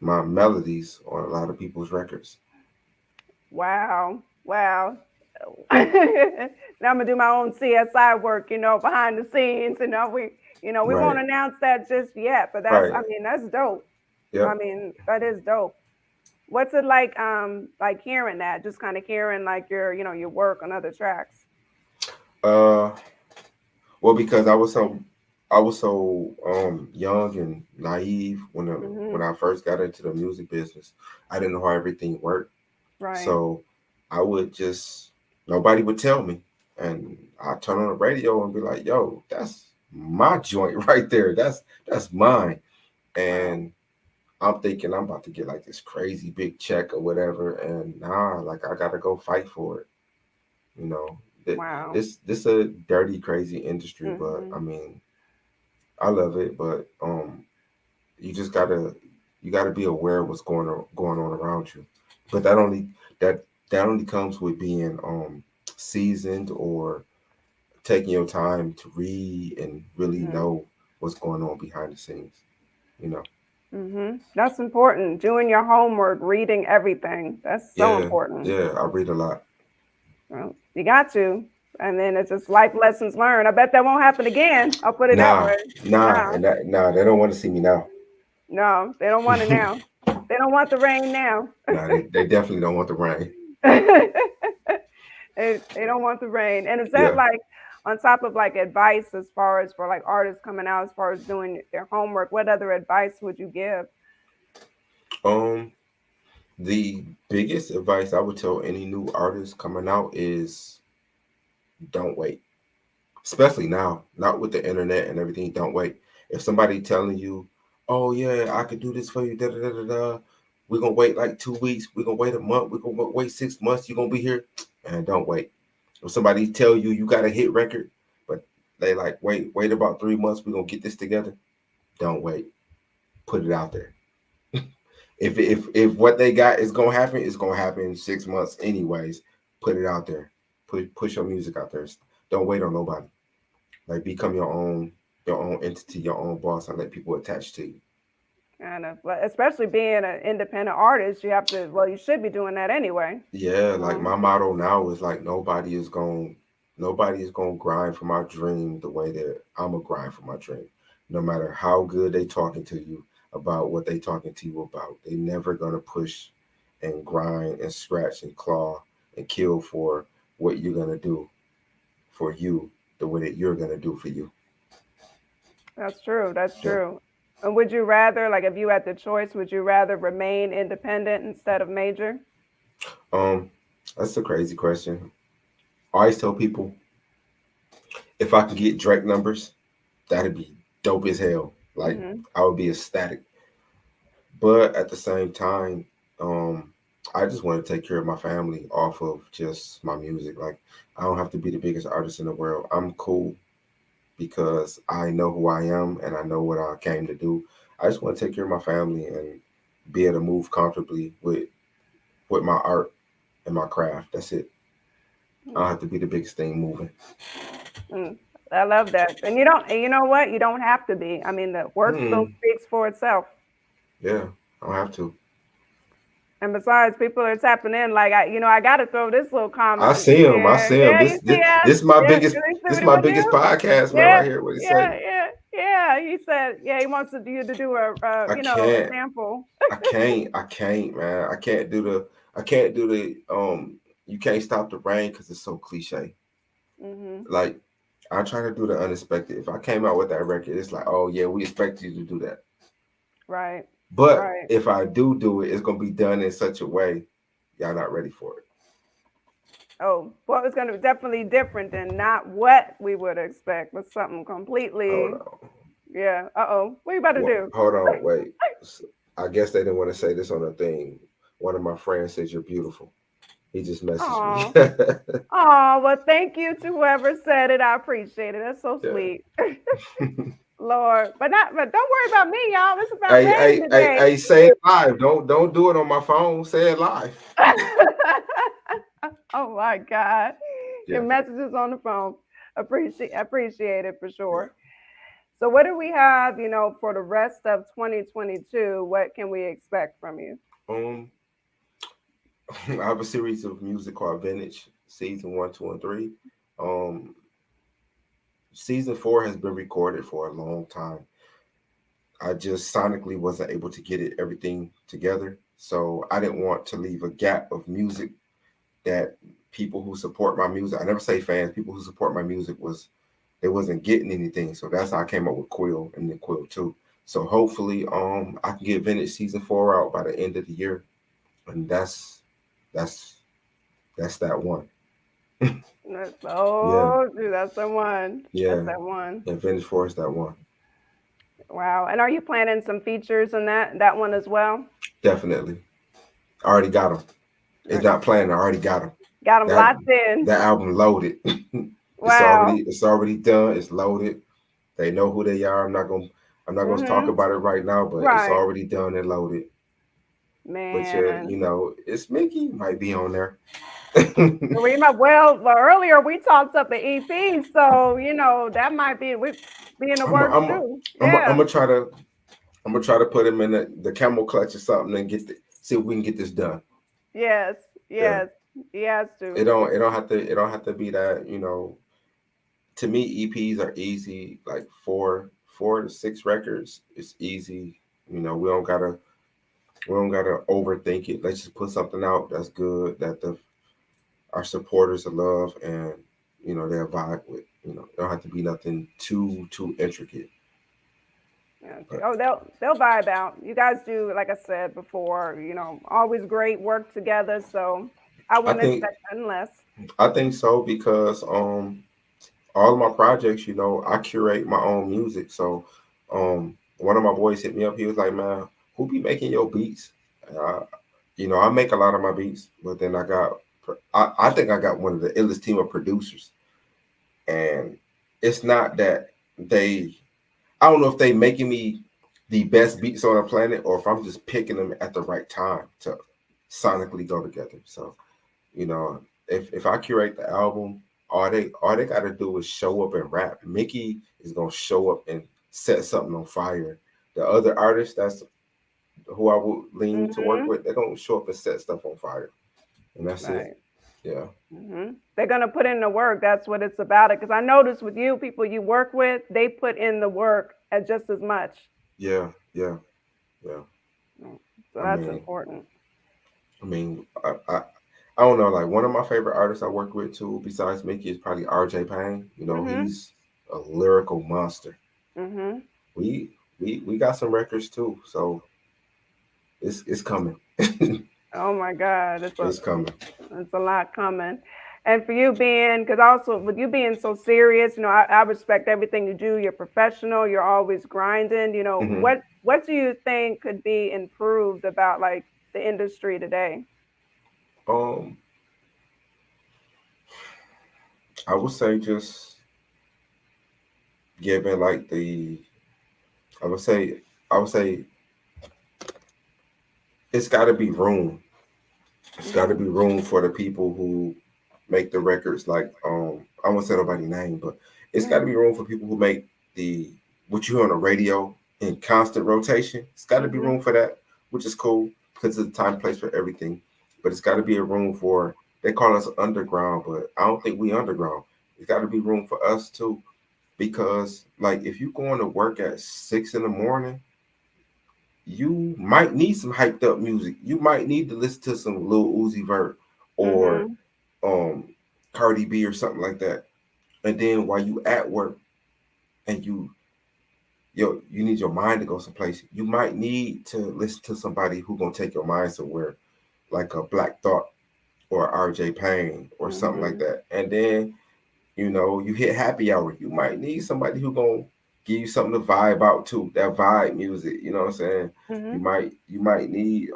my melodies on a lot of people's records. Wow. Wow. Now I'm gonna do my own CSI work, behind the scenes. We won't Right, announce that just yet, but right. that's dope. I Yep. mean, that is dope. What's it like hearing that? Just kind of hearing like your work on other tracks. Uh, well, because I was so young and naive when Hmm. I first got into the music business. I didn't know how everything worked, Right. so I would just nobody would tell me, and I turn on the radio and be like, "Yo, that's my joint right there. That's mine." Wow. And I'm thinking I'm about to get like this crazy big check or whatever, and nah, like I gotta go fight for it. You know, that Wow. this a dirty, crazy industry, but Hmm. I mean, I love it. But you just gotta be aware of what's going on around you. But that that only comes with being seasoned or taking your time to read and really Hmm. know what's going on behind the scenes. You know. That's important. Doing your homework, reading everything. That's so Yeah, important. yeah. I read a lot. Well, you got to. And then it's just life lessons learned. I bet that won't happen again. I'll put it that Nah, way. nah, No, and nah. They don't want to see me now. no, they don't want it now. They don't want the rain now. Nah, they definitely don't want the rain. They don't want the rain. And is that Yeah. like on top of like advice as far as for like artists coming out, as far as doing their homework, what other advice would you give? Um, the biggest advice I would tell any new artist coming out is don't wait. Especially now, not with the internet and everything. Don't wait. If somebody telling you, "Oh yeah, I could do this for you," da da da da da, we're gonna wait like 2 weeks. We're gonna wait a month. We're gonna wait 6 months. You're gonna be here, and don't wait. If somebody tell you you got a hit record, but they like wait about 3 months. We're gonna get this together. Don't wait. Put it out there. If what they got is gonna happen, it's gonna happen in 6 months anyways. Put it out there. Push your music out there. Don't wait on nobody. Like become your own entity, your own boss, and let people attach to you. Kind of, but especially being an independent artist, you have to. Well, you should be doing that anyway. Yeah, like my motto now is like nobody is gonna grind for my dream the way that I'm gonna grind for my dream. No matter how good they talking to you about what they talking to you about, they never gonna push and grind and scratch and claw and kill for what you're gonna do for you the way that you're gonna do for you. That's true. That's Yeah. true. And would you rather, like, if you had the choice, would you rather remain independent instead of major? Um, that's a crazy question. I always tell people if I could get Drake numbers, that'd be dope as hell. Like I would be ecstatic. But at the same time, I just want to take care of my family off of just my music. Like I don't have to be the biggest artist in the world. I'm cool because I know who I am and I know what I came to do. I just want to take care of my family and be able to move comfortably with my art and my craft. That's it. I don't have to be the biggest thing moving. I love that. And you don't, and you know what? You don't have to be. I mean, the work still speaks for itself. Yeah, I don't have to. And besides, people are tapping in. Like I got to throw this little comment. I see him. I see him. Yeah, you see that? This is my Yeah, biggest. you see This what is he my want to biggest do? podcast, man. Yeah, Right here, what he say? yeah. He said, yeah, he wants you to do a, I you know, can't. example. I can't, man. I can't do the. You can't stop the rain because it's so cliche. Like I try to do the unexpected. If I came out with that record, it's like, oh yeah, we expect you to do that. Right. But Right. if I do it, it's gonna be done in such a way y'all not ready for it. Oh, well, it's going to be definitely different than not what we would expect, but something completely. Hold on. Yeah. What are you about to do? Hold on, wait. I guess they didn't want to say this on a thing. One of my friends says you're beautiful. He just messaged me. Oh, well, thank you to whoever said it. I appreciate it. That's so sweet. Lord, but don't worry about me, y'all. It's about Rein today. Hey, say it live. Don't do it on my phone. Say it live. Oh my God. Yeah. Your messages on the phone. Appreciate it for sure. So what do we have, for the rest of 2022? What can we expect from you? I have a series of music called Vintage, season 1, 2, and 3. Season 4 has been recorded for a long time. I just sonically wasn't able to get everything together. So I didn't want to leave a gap of music that people who support my music, I never say fans, people who support my music they wasn't getting anything. So that's how I came up with Quill and then Quill 2. So hopefully I can get Vintage season 4 out by the end of the year. And that's that one. Dude, that's the one. Yeah. That's that one. And Vintage 4 is that one. Wow. And are you planning some features in that one as well? Definitely. I already got them. It's not planned. I already got them. Got them locked in. That album loaded. Wow. It's already done. It's loaded. They know who they are. I'm not gonna talk about it right now, but it's already done and loaded. Man. But it's Mickey might be on there. Well, earlier we talked up the EP, so that might be in the works too. I'm gonna try to put him in the camel clutch or something and see if we can get this done. Yes. He has to. It don't have to be that. To me, EPs are easy. Like 4 to 6 records, it's easy. We don't gotta overthink it. Let's just put something out that's good, that our supporters will love, and they'll vibe with. It don't have to be nothing too intricate. Okay. Oh, they'll vibe out. You guys do, like I said before, always great work together. So I wouldn't expect nothing less. I think so because all of my projects, I curate my own music. So one of my boys hit me up. He was like, "Man, who be making your beats?" I make a lot of my beats, but then I think I got one of the illest team of producers. And it's not that I don't know if they making me the best beats on the planet or if I'm just picking them at the right time to sonically go together. So, if I curate the album, all they got to do is show up and rap. Mickey is going to show up and set something on fire. The other artists, who I would lean to work with, they're gonna show up and set stuff on fire, and that's Right. it. Yeah. They're gonna put in the work. That's what it's about. It because I noticed with you, people you work with, they put in the work as just as much. Yeah. So I that's mean, important. I mean, I don't know. Like one of my favorite artists I work with too, besides Mickey, is probably RJ Payne. You know, he's a lyrical monster. We we got some records too, so it's coming. Oh my God, It's coming. it's a lot coming. And for you being, because also with you being so serious, I respect everything you do. You're professional. You're always grinding. Hmm. What do you think could be improved about like the industry today? Um, I would say just giving like I would say I would say it's got to be room. It's got to be room for the people who make the records. Like I won't say nobody's name, but it's got to be room for people who make the what you hear on the radio in constant rotation. It's got to be room for that, which is cool because it's a time place for everything. But it's got to be a room for they call us underground, but I don't think we underground. It's got to be room for us too, because like if you going to work at 6 in the morning, you might need some hyped up music. You might need to listen to some Lil Uzi Vert or um Cardi B or something like that. And then while you at work and you need your mind to go someplace, you might need to listen to somebody who gonna take your mind somewhere, like a Black Thought or RJ Payne or something like that. And then you hit happy hour. You might need somebody who gonna give you something to vibe out to, that vibe music. You know what I'm saying? You might need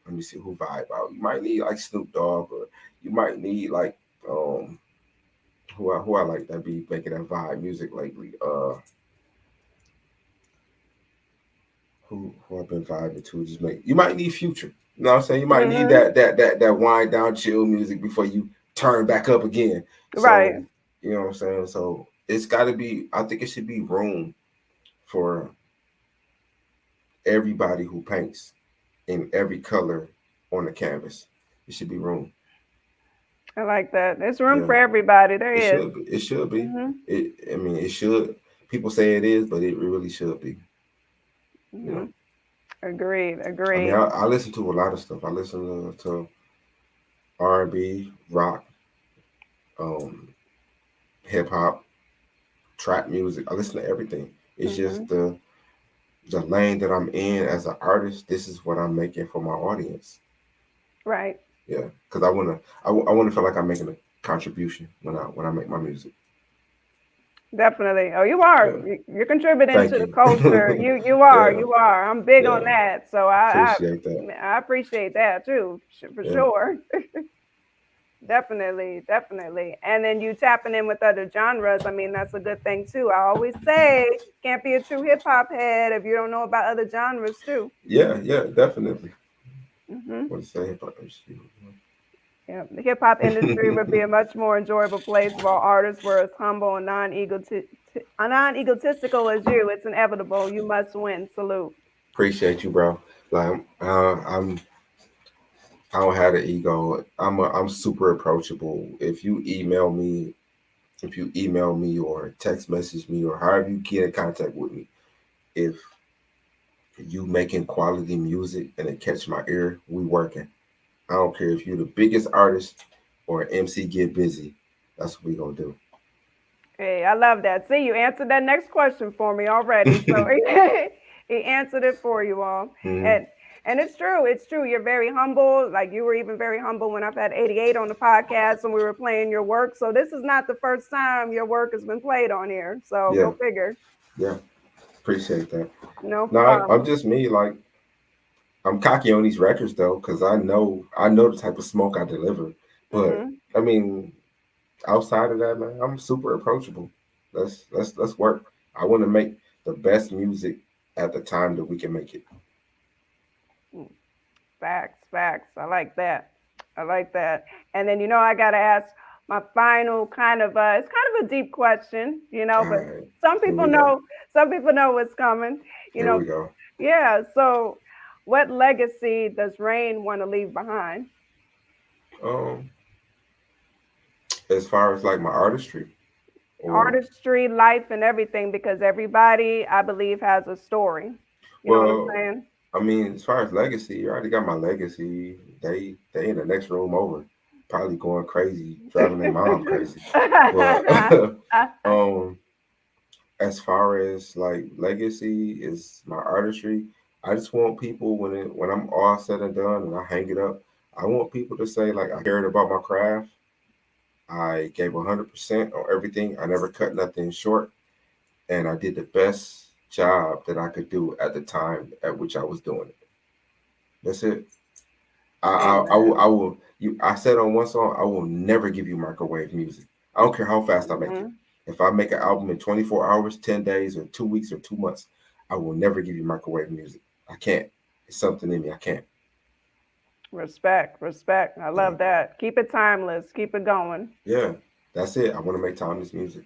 let me see who vibe out. You might need like Snoop Dogg, or you might need like um who I like that be making that vibe music lately. Who I've been vibing to just make you might need Future. You know what I'm saying? You might need that wind down chill music before you turn back up again. Right. So you know what I'm saying? So it's gotta be I think it should be room for everybody who paints in every color on the canvas. It should be room. I like that. There's room Yeah. for everybody. There It is. should be. It should be. I mean, it should. People say it is, but it really should be. You know. Agreed. I mean, Agreed. I listen to a lot of stuff. I listen to R&B, rock, um, hip hop, trap music. I listen to everything. It's just the lane that I'm in as an artist. This is what I'm making for my audience. Right. Yeah, because I wanna feel like I'm making a contribution when I make my music. Definitely. Oh, you are. Yeah. You're contributing Thank to the you. culture. You are. Yeah. You are. I'm big on Yeah. that. So I Appreciate that. I appreciate that too, for Yeah. sure. Definitely, definitely. And then you tapping in with other genres. I mean, that's a good thing too. I always say can't be a true hip hop head if you don't know about other genres too. Yeah. Yeah. Definitely. Hmm What to say about Yeah, the hip hop industry would be a much more enjoyable place if all artists were as humble and non-egotistical as you. It's inevitable. You must win. Salute. Appreciate you, bro. Like I don't have the ego. I'm super approachable. If you email me or text message me or however you get in contact with me, if you making quality music and it catch my ear, we working. I don't care if you're the biggest artist or MC get busy. That's what we gonna do. Hey, I love that. See, you answered that next question for me already. So he answered it for you all. Mhm. And and it's true. It's true. You're very humble. Like you were even very humble when I've had 88 on the podcast and we were playing your work. So this is not the first time your work has been played on here. So Yeah, go figure. yeah. Appreciate that. No No, I'm problem. just me. Like I'm cocky on these records though, because I know the type of smoke I deliver. But Hmm I mean, outside of that, man, I'm super approachable. Let's work. I want to make the best music at the time that we can make it. Facts, facts. I like that. I like that. And then I gotta ask my final kind of it's kind of a deep question, All but right, some here people we go. know Some people know what's coming. You Here know, we go. yeah. So, what legacy does Rein want to leave behind? Um, as far as like my artistry, or Artistry, life, and everything, because everybody, I believe, has a story. You know what I'm well, saying? I mean, as far as legacy, you already got my legacy. They in the next room over, probably going crazy, driving their mom crazy. But as far as like legacy is my artistry, I just want people when I'm all said and done and I hang it up, I want people to say like I cared about my craft. I gave 100% on everything. I never cut nothing short, and I did the best job that I could do at the time at which I was doing it. That's it. Amen. I will you I said on one song, I will never give you microwave music. I don't care how fast I make it. Mhm. If I make an album in 24 hours, 10 days, or 2 weeks or 2 months, I will never give you microwave music. I can't. It's something in me. I can't. Respect, respect. I Yeah. love that. Keep it timeless. Keep it going. Yeah. That's it. I want to make timeless music.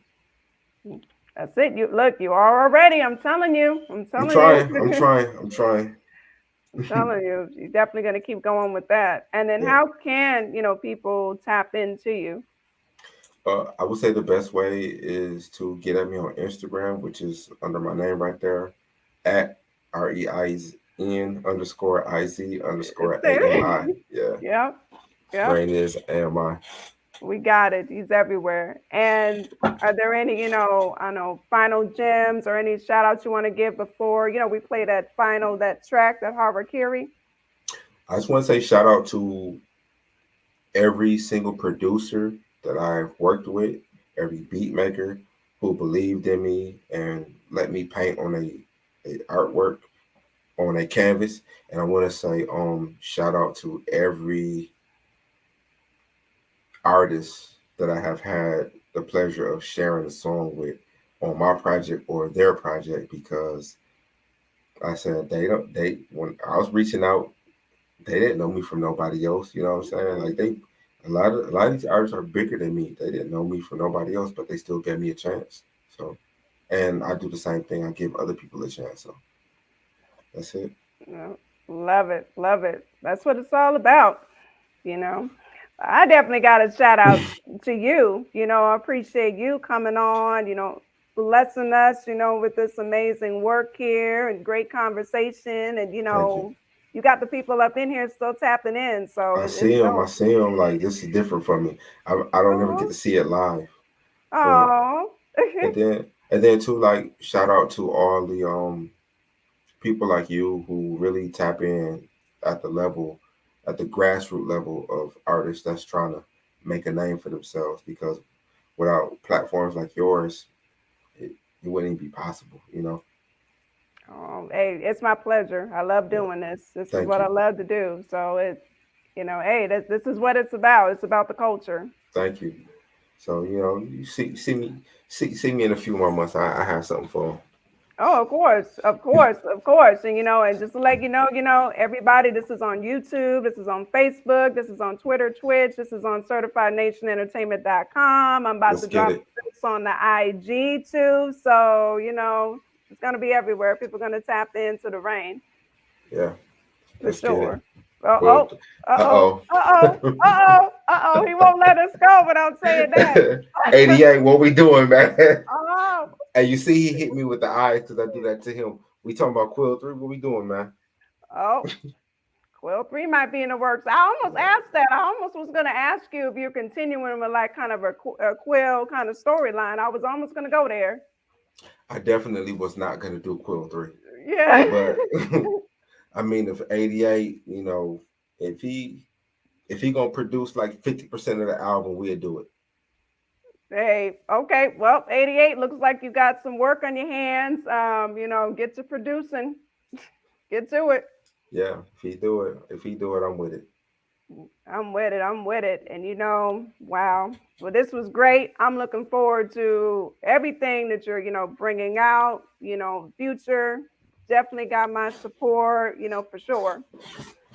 That's it. You look, you are already. I'm telling you. I'm I'm telling you. trying. I'm trying. I'm trying. I'm telling you. You're definitely going to keep going with that. And then Yeah. how can, people tap into you? I would say the best way is to get at me on Instagram, which is under my name right there, at REIN_IZ_AMI. Yeah. Yep. Yep. Rain is AMI. We got it. He's everywhere. And are there any, I know, final gems or any shout outs you want to give before, we play that track, that Harakiri? I just want to say shout out to every single producer that I've worked with, every beat maker who believed in me and let me paint on a artwork on a canvas. And I want to say shout out to every artist that I have had the pleasure of sharing a song with on my project or their project, because I said they when I was reaching out, they didn't know me from nobody else. You know what I'm saying? Like a lot of these artists are bigger than me. They didn't know me from nobody else, but they still gave me a chance. So, and I do the same thing. I give other people a chance. So that's it. Yeah, love it. Love it. That's what it's all about. You know, I definitely got a shout out to you. I appreciate you coming on, blessing us, with this amazing work here and great conversation. And, Thank you. you got the people up in here still tapping in. So it's I dope. see him. Like this is different from me. I don't ever get Oh, to see it live, but oh. and then too, like shout out to all the people like you who really tap in at the level, at the grassroots level of artists that's trying to make a name for themselves. Because without platforms like yours, it wouldn't even be possible. You know. Oh, hey, it's my pleasure. I love Yeah. doing this. This is Thank what I you. love to do. So hey, this is what it's about. It's about the culture. Thank you. So you see me in a few more months. I have something for 'em. Oh, of course, of course, of course. And and just to let you know, everybody, this is on YouTube, this is on Facebook, this is on Twitter, Twitch, this is on CertifiedNationEntertainment.com. I'm about Let's to get drop it. this on the IG too. So, it's gonna be everywhere. People are gonna tap into the rain Yeah. for Let's get it. sure. Uh Well, oh, uh uh oh, oh. uh oh, uh oh, uh oh. He won't let us go without saying that. 88, what we doing, man? Oh. And you see, he hit me with the eyes because I do that to him. We talking about Quill 3. What we doing, man? Oh. Quill 3 might be in the works. I almost asked that. I almost was going to ask you if you're continuing with like kind of a Quill kind of storyline. I was almost going to go there. I definitely was not gonna do Quill 3, Yeah. but I mean, if 88, if he gonna produce like 50% of the album, we'll do it. Hey, okay. Well, 88 looks like you got some work on your hands. Get to producing. Get to it. Yeah, if he do it, I'm with it. I'm with it. I'm with it. And wow. Well, this was great. I'm looking forward to everything that you're, bringing out. Future definitely got my support. For sure, for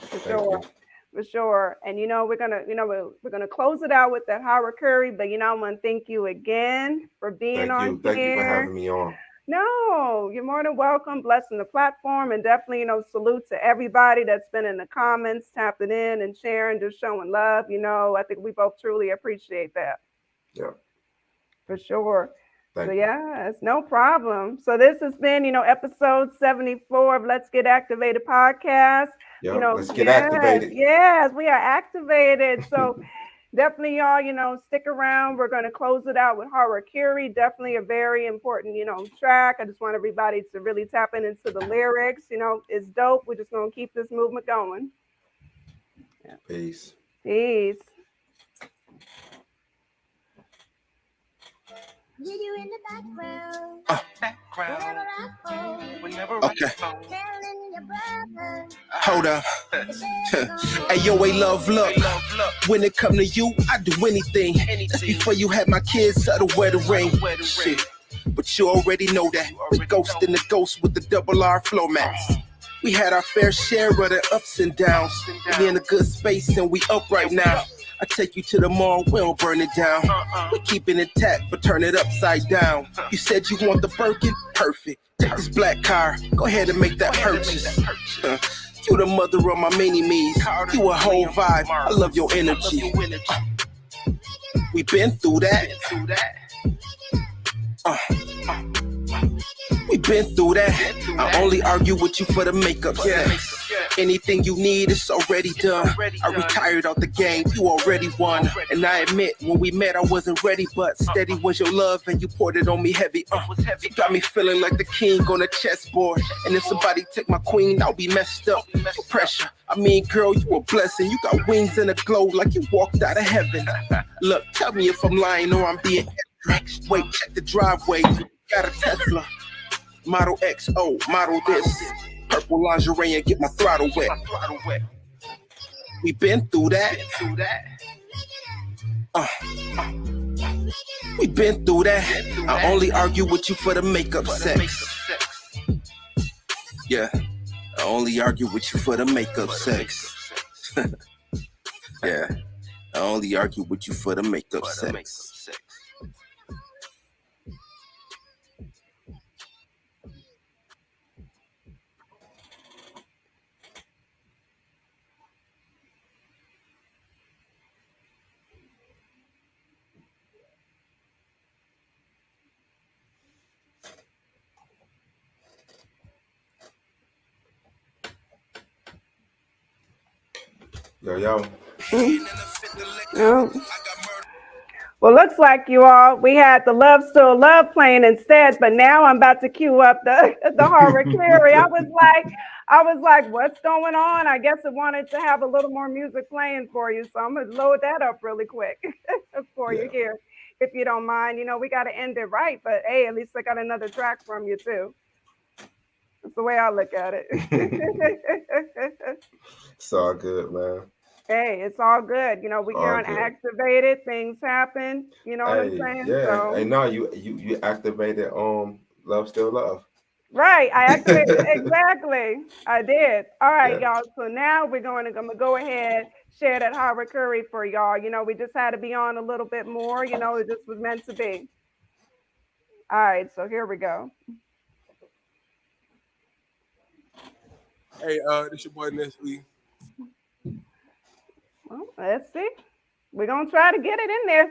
Thank sure, you. for sure. And we're gonna close it out with the Howard Curry. But I want to thank you again for being on Thank you for here. having me on. No, you're more than welcome. Blessing the platform, and definitely, salute to everybody that's been in the comments, tapping in and sharing, just showing love. I think we both truly appreciate that. Yeah. For sure. Thank So you. yeah, it's no problem. So this has been, episode 74 of Let's Get Activated podcast. Yeah. Let's get Yes, activated. yes, we are activated. So definitely, y'all, stick around. We're going to close it out with Harakiri. Definitely a very important, track. I just want everybody to really tap into the lyrics. It's dope. We're just going to keep this movement going. Yeah. Peace. Peace. With you in the background. Whenever Okay. Telling your brother. Hold up. Hey, yo, love, look. When it come to you, I do anything. That's before you had my kids, I don't wear the ring. Shit. But you already know that. The ghost and the ghost with the double R flow mats. We had our fair share of the ups and downs. We in a good space and we up right now. I take you to the mall, we don't burn it down. We keep it intact, but turn it upside down. You said you want the Birkin? Perfect. Take this black car, go ahead and make that purchase. You the mother of my mini-me's. You a whole vibe, I love your energy. We been through that. We been through that. I only argue with you for the makeup sex. Anything you need, it's already done. I retired out the game, you already won. And I admit, when we met, I wasn't ready, but steady was your love, and you poured it on me heavy. You got me feeling like the king on a chessboard. And if somebody take my queen, I'll be messed up. Pressure. I mean, girl, you a blessing. You got wings and a glow like you walked out of heaven. Look, tell me if I'm lying or I'm being extra. Wait, check the driveway. Got a Tesla. Model XO, model this. Purple lingerie and get my throttle wet. We been through that. We been through that. I only argue with you for the makeup sex. Yeah, I only argue with you for the makeup sex. Yeah, I only argue with you for the makeup sex. Yo. Oh. Well, looks like you all, we had the Love Still Love playing instead, but now I'm about to cue up the Harakiri. I was like, what's going on? I guess it wanted to have a little more music playing for you, so I'm gonna load that up really quick for you here, if you don't mind. We got to end it right, but hey, at least I got another track from you too. That's the way I look at it. It's all good, man. Hey, it's all good. We here on Activated. Things happen. You know what I'm saying? Yeah. So, hey, no, you activated Love Still Love. Right. I activated exactly. I did. All right, y'all. So now I'm gonna go ahead, share that Harakiri for y'all. We just had to be on a little bit more, it just was meant to be. All right, so here we go. Hey, this your boy Nestle. Well, let's see. We're gonna try to get it in there.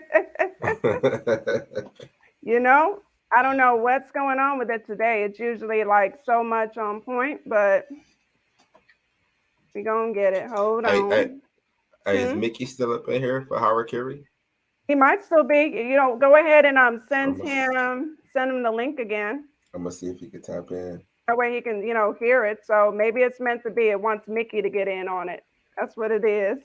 I don't know what's going on with it today. It's usually like so much on point, but we're gonna get it. Hold on. Hey, is Mickey still up in here for Harakiri? He might still be. Go ahead and send him the link again. I'm gonna see if he can tap in. That way he can, hear it. So maybe it's meant to be. It wants Mickey to get in on it. That's what it is.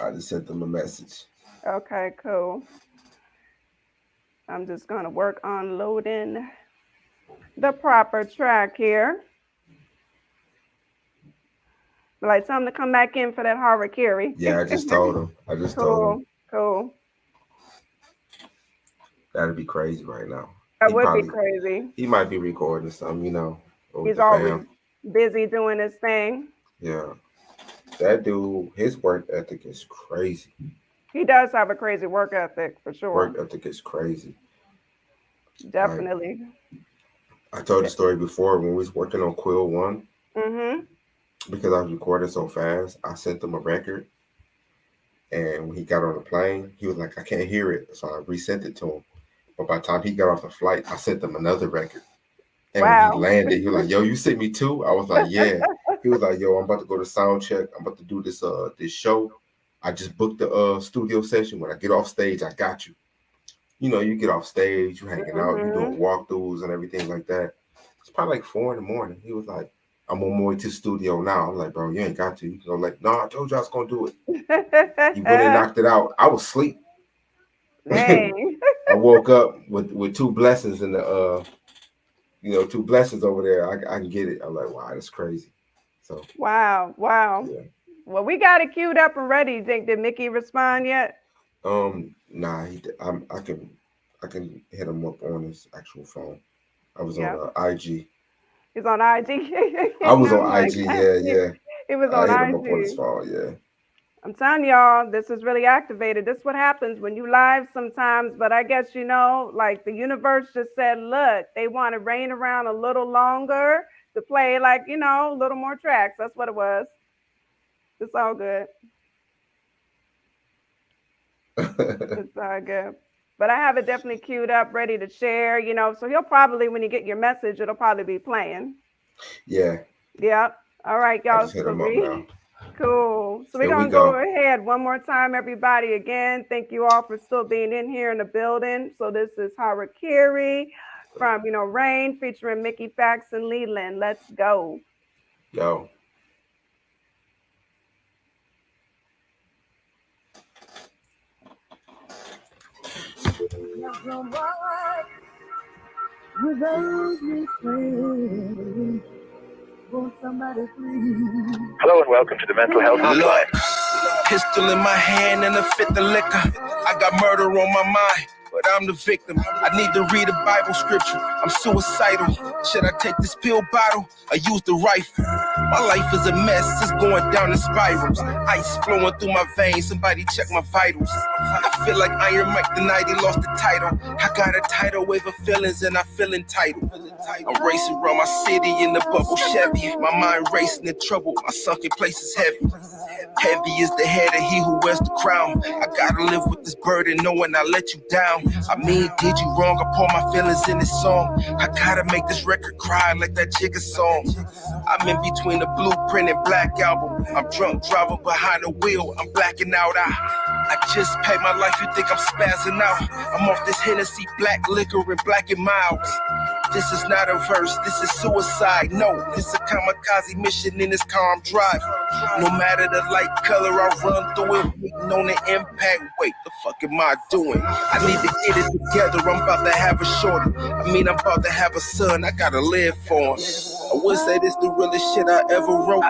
I just sent them a message. Okay, cool. I'm just going to work on loading the proper track here. Like, tell him to come back in for that Harakiri. Yeah, I just told him. Told him. Cool. That'd be crazy right now. That would be crazy. He might be recording something, He's always busy doing his thing. Yeah. That dude, his work ethic is crazy. He does have a crazy work ethic, for sure. Work ethic is crazy. Definitely. I told the story before when we was working on Quill 1. Mm-hmm. Because I was recording so fast, I sent him a record. And when he got on the plane, he was like, I can't hear it. So I resent it to him. But by the time he got off the flight, I sent him another record. And when he landed, he was like, yo, you sent me two? I was like, yeah. He was like, yo, I'm about to go to sound check. I'm about to do this show. I just booked the studio session. When I get off stage, I got you. You know, you get off stage, you hanging out, you doing walkthroughs and everything like that. It's probably like 4 a.m. He was like, I'm on my way to the studio now. I'm like, bro, you ain't got to. You know, like, no, I told you I was gonna do it. He really knocked it out. I was asleep. Dang. I woke up with 2 blessings in the 2 blessings over there. I can get it. I'm like, wow, that's crazy. So wow. Yeah. Well, we got it queued up and ready. Did Mickey respond yet? Nah, I can hit him up on his actual phone. I was on IG. He's on IG. I was on IG. Yeah. He was on IG. I hit IG. him up on his phone. Yeah. I'm telling y'all, this is really activated. This is what happens when you live sometimes. But I guess, like the universe just said, look, they want to reign around a little longer to play like, a little more tracks. That's what it was. It's all good. It's all good. But I have it definitely queued up, ready to share, so he'll probably, when you get your message, it'll probably be playing. Yeah. Yep. All right, y'all. I just hit him up now. Cool. So we're going to go ahead one more time, everybody. Again, thank you all for still being in here in the building. So this is Harakiri from, Rein, featuring Mickey Fax and Leland. Let's go. Yo. Hello and welcome to the Mental Health Hotline. Pistol in my hand and a fifth of liquor. I got murder on my mind, but I'm the victim. I need to read a Bible scripture. I'm suicidal. Should I take this pill bottle or use the rifle? My life is a mess. It's going down in spirals. Ice flowing through my veins. Somebody check my vitals. I feel like Iron Mike the night he lost the title. I got a tidal wave of feelings and I feel entitled. I'm racing around my city in the bubble Chevy. My mind racing in trouble. My sunken place is heavy. Heavy is the head of he who wears the crown. I gotta live with this burden knowing I let you down. I mean, did you wrong? I pour my feelings in this song. I gotta make this record cry like that Jigga song. I'm in between the Blueprint and Black album. I'm drunk driving behind the wheel. I'm blacking out. I just paid my life. You think I'm spazzing out? I'm off this Hennessy, black liquor, and Black and Miles. This is not a verse, this is suicide. No, this is a kamikaze mission in this car I'm driving. No matter the light color, I run through it. Waiting on the impact. Wait, the fuck am I doing? I need to get it together. I'm about to have a shorty. I'm about to have a son. I gotta live for him. I would say this the realest shit I ever wrote.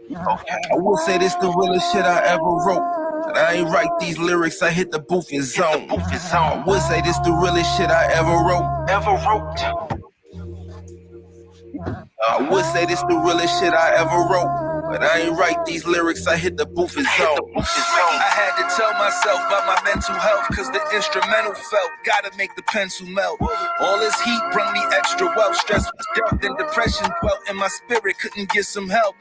I would say this the realest shit I ever wrote. But I ain't write these lyrics, I hit the booth and zone. I would say this the realest shit I ever wrote. I would say this the realest shit I ever wrote. But I ain't write these lyrics, I hit the booth and zone. I had to tell myself about my mental health, cause the instrumental felt, gotta make the pencil melt. All this heat brought me extra wealth. Stress was dealt and depression dwelt in my spirit, couldn't get some help.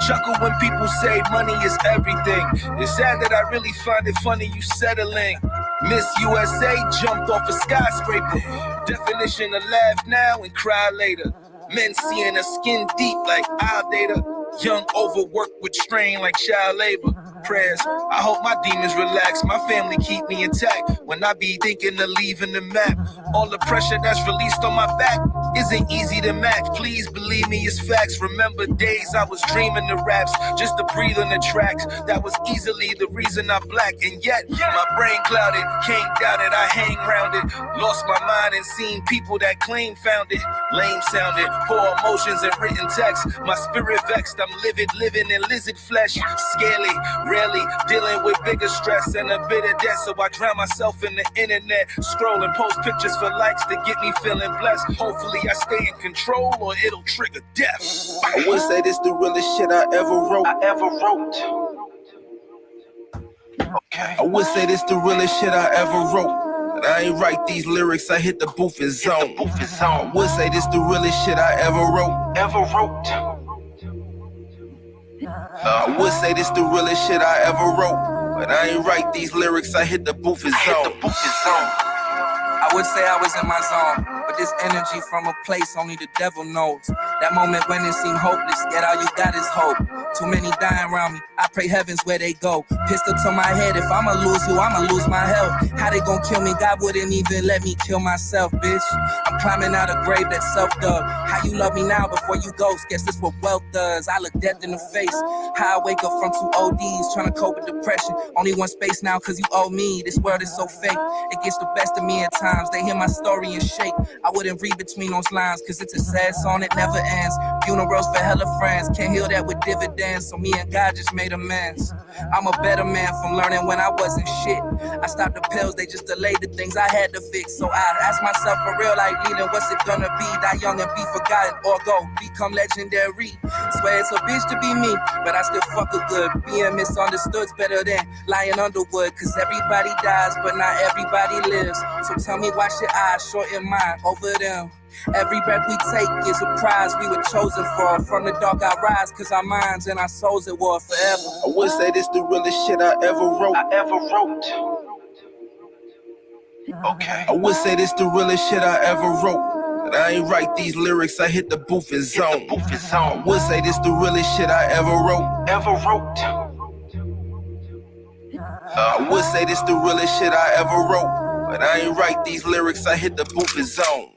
Chuckle when people say money is everything. It's sad that I really find it funny you settling. Miss USA jumped off a skyscraper. Definition of laugh now and cry later. Men seeing a skin deep like eye data. Young overworked with strain like child labor. Prayers, I hope my demons relax. My family keep me intact when I be thinking of leaving the map. All the pressure that's released on my back isn't easy to match. Please believe me, it's facts. Remember days I was dreaming the raps just to breathe on the tracks. That was easily the reason I'm black. And yet, my brain clouded, can't doubt it, I hang round it. Lost my mind and seen people that claim found it. Lame sounded, poor emotions and written text. My spirit vexed, I'm livid, living in lizard flesh. Scaly, rarely dealing with bigger stress and a bit of death. So I drown myself in the internet, scroll and post pictures for likes to get me feeling blessed. Hopefully I stay in control or it'll trigger death. I would say this the realest shit I ever wrote. I would say this the realest shit I ever wrote. But I ain't write these lyrics, I hit the booth and zone. I would say this the realest shit I ever wrote. I would say this the realest shit I ever wrote. But I ain't write these lyrics, I hit the booth and zone. I would say I was in my zone, but this energy from a place only the devil knows. That moment when it seemed hopeless, yet all you got is hope. Too many dying around me, I pray heavens where they go. Pistol to my head, if I'ma lose you, I'ma lose my health. How they gon' kill me, God wouldn't even let me kill myself, bitch. I'm climbing out a grave that's self-dug. How you love me now before you go, guess this what wealth does. I look death in the face, how I wake up from 2 ODs, trying to cope with depression. Only one space now cause you owe me, this world is so fake. It gets the best of me at times, they hear my story and shake. I wouldn't read between those lines cause it's a sad song that never ends. Funerals for hella friends, can't heal that with dividends. So me and God just made amends. I'm a better man from learning when I wasn't shit. I stopped the pills, they just delayed the things I had to fix. So I ask myself for real, like leading, what's it gonna be? Die young and be forgotten, or go become legendary. Swear it's a bitch to be me, but I still fuck a good. Being misunderstood's better than lying underwood. Cause everybody dies, but not everybody lives. So tell me why should I shorten mine over them? Every breath we take is a prize we were chosen for. From the dark I rise, cause our minds and our souls at war forever. I would say this the realest shit I ever wrote. I would say this the realest shit I ever wrote. But I ain't write these lyrics, I hit the booth and zone. I would say this the realest shit I ever wrote. I would say this the realest shit I ever wrote. But I ain't write these lyrics, I hit the booth and zone.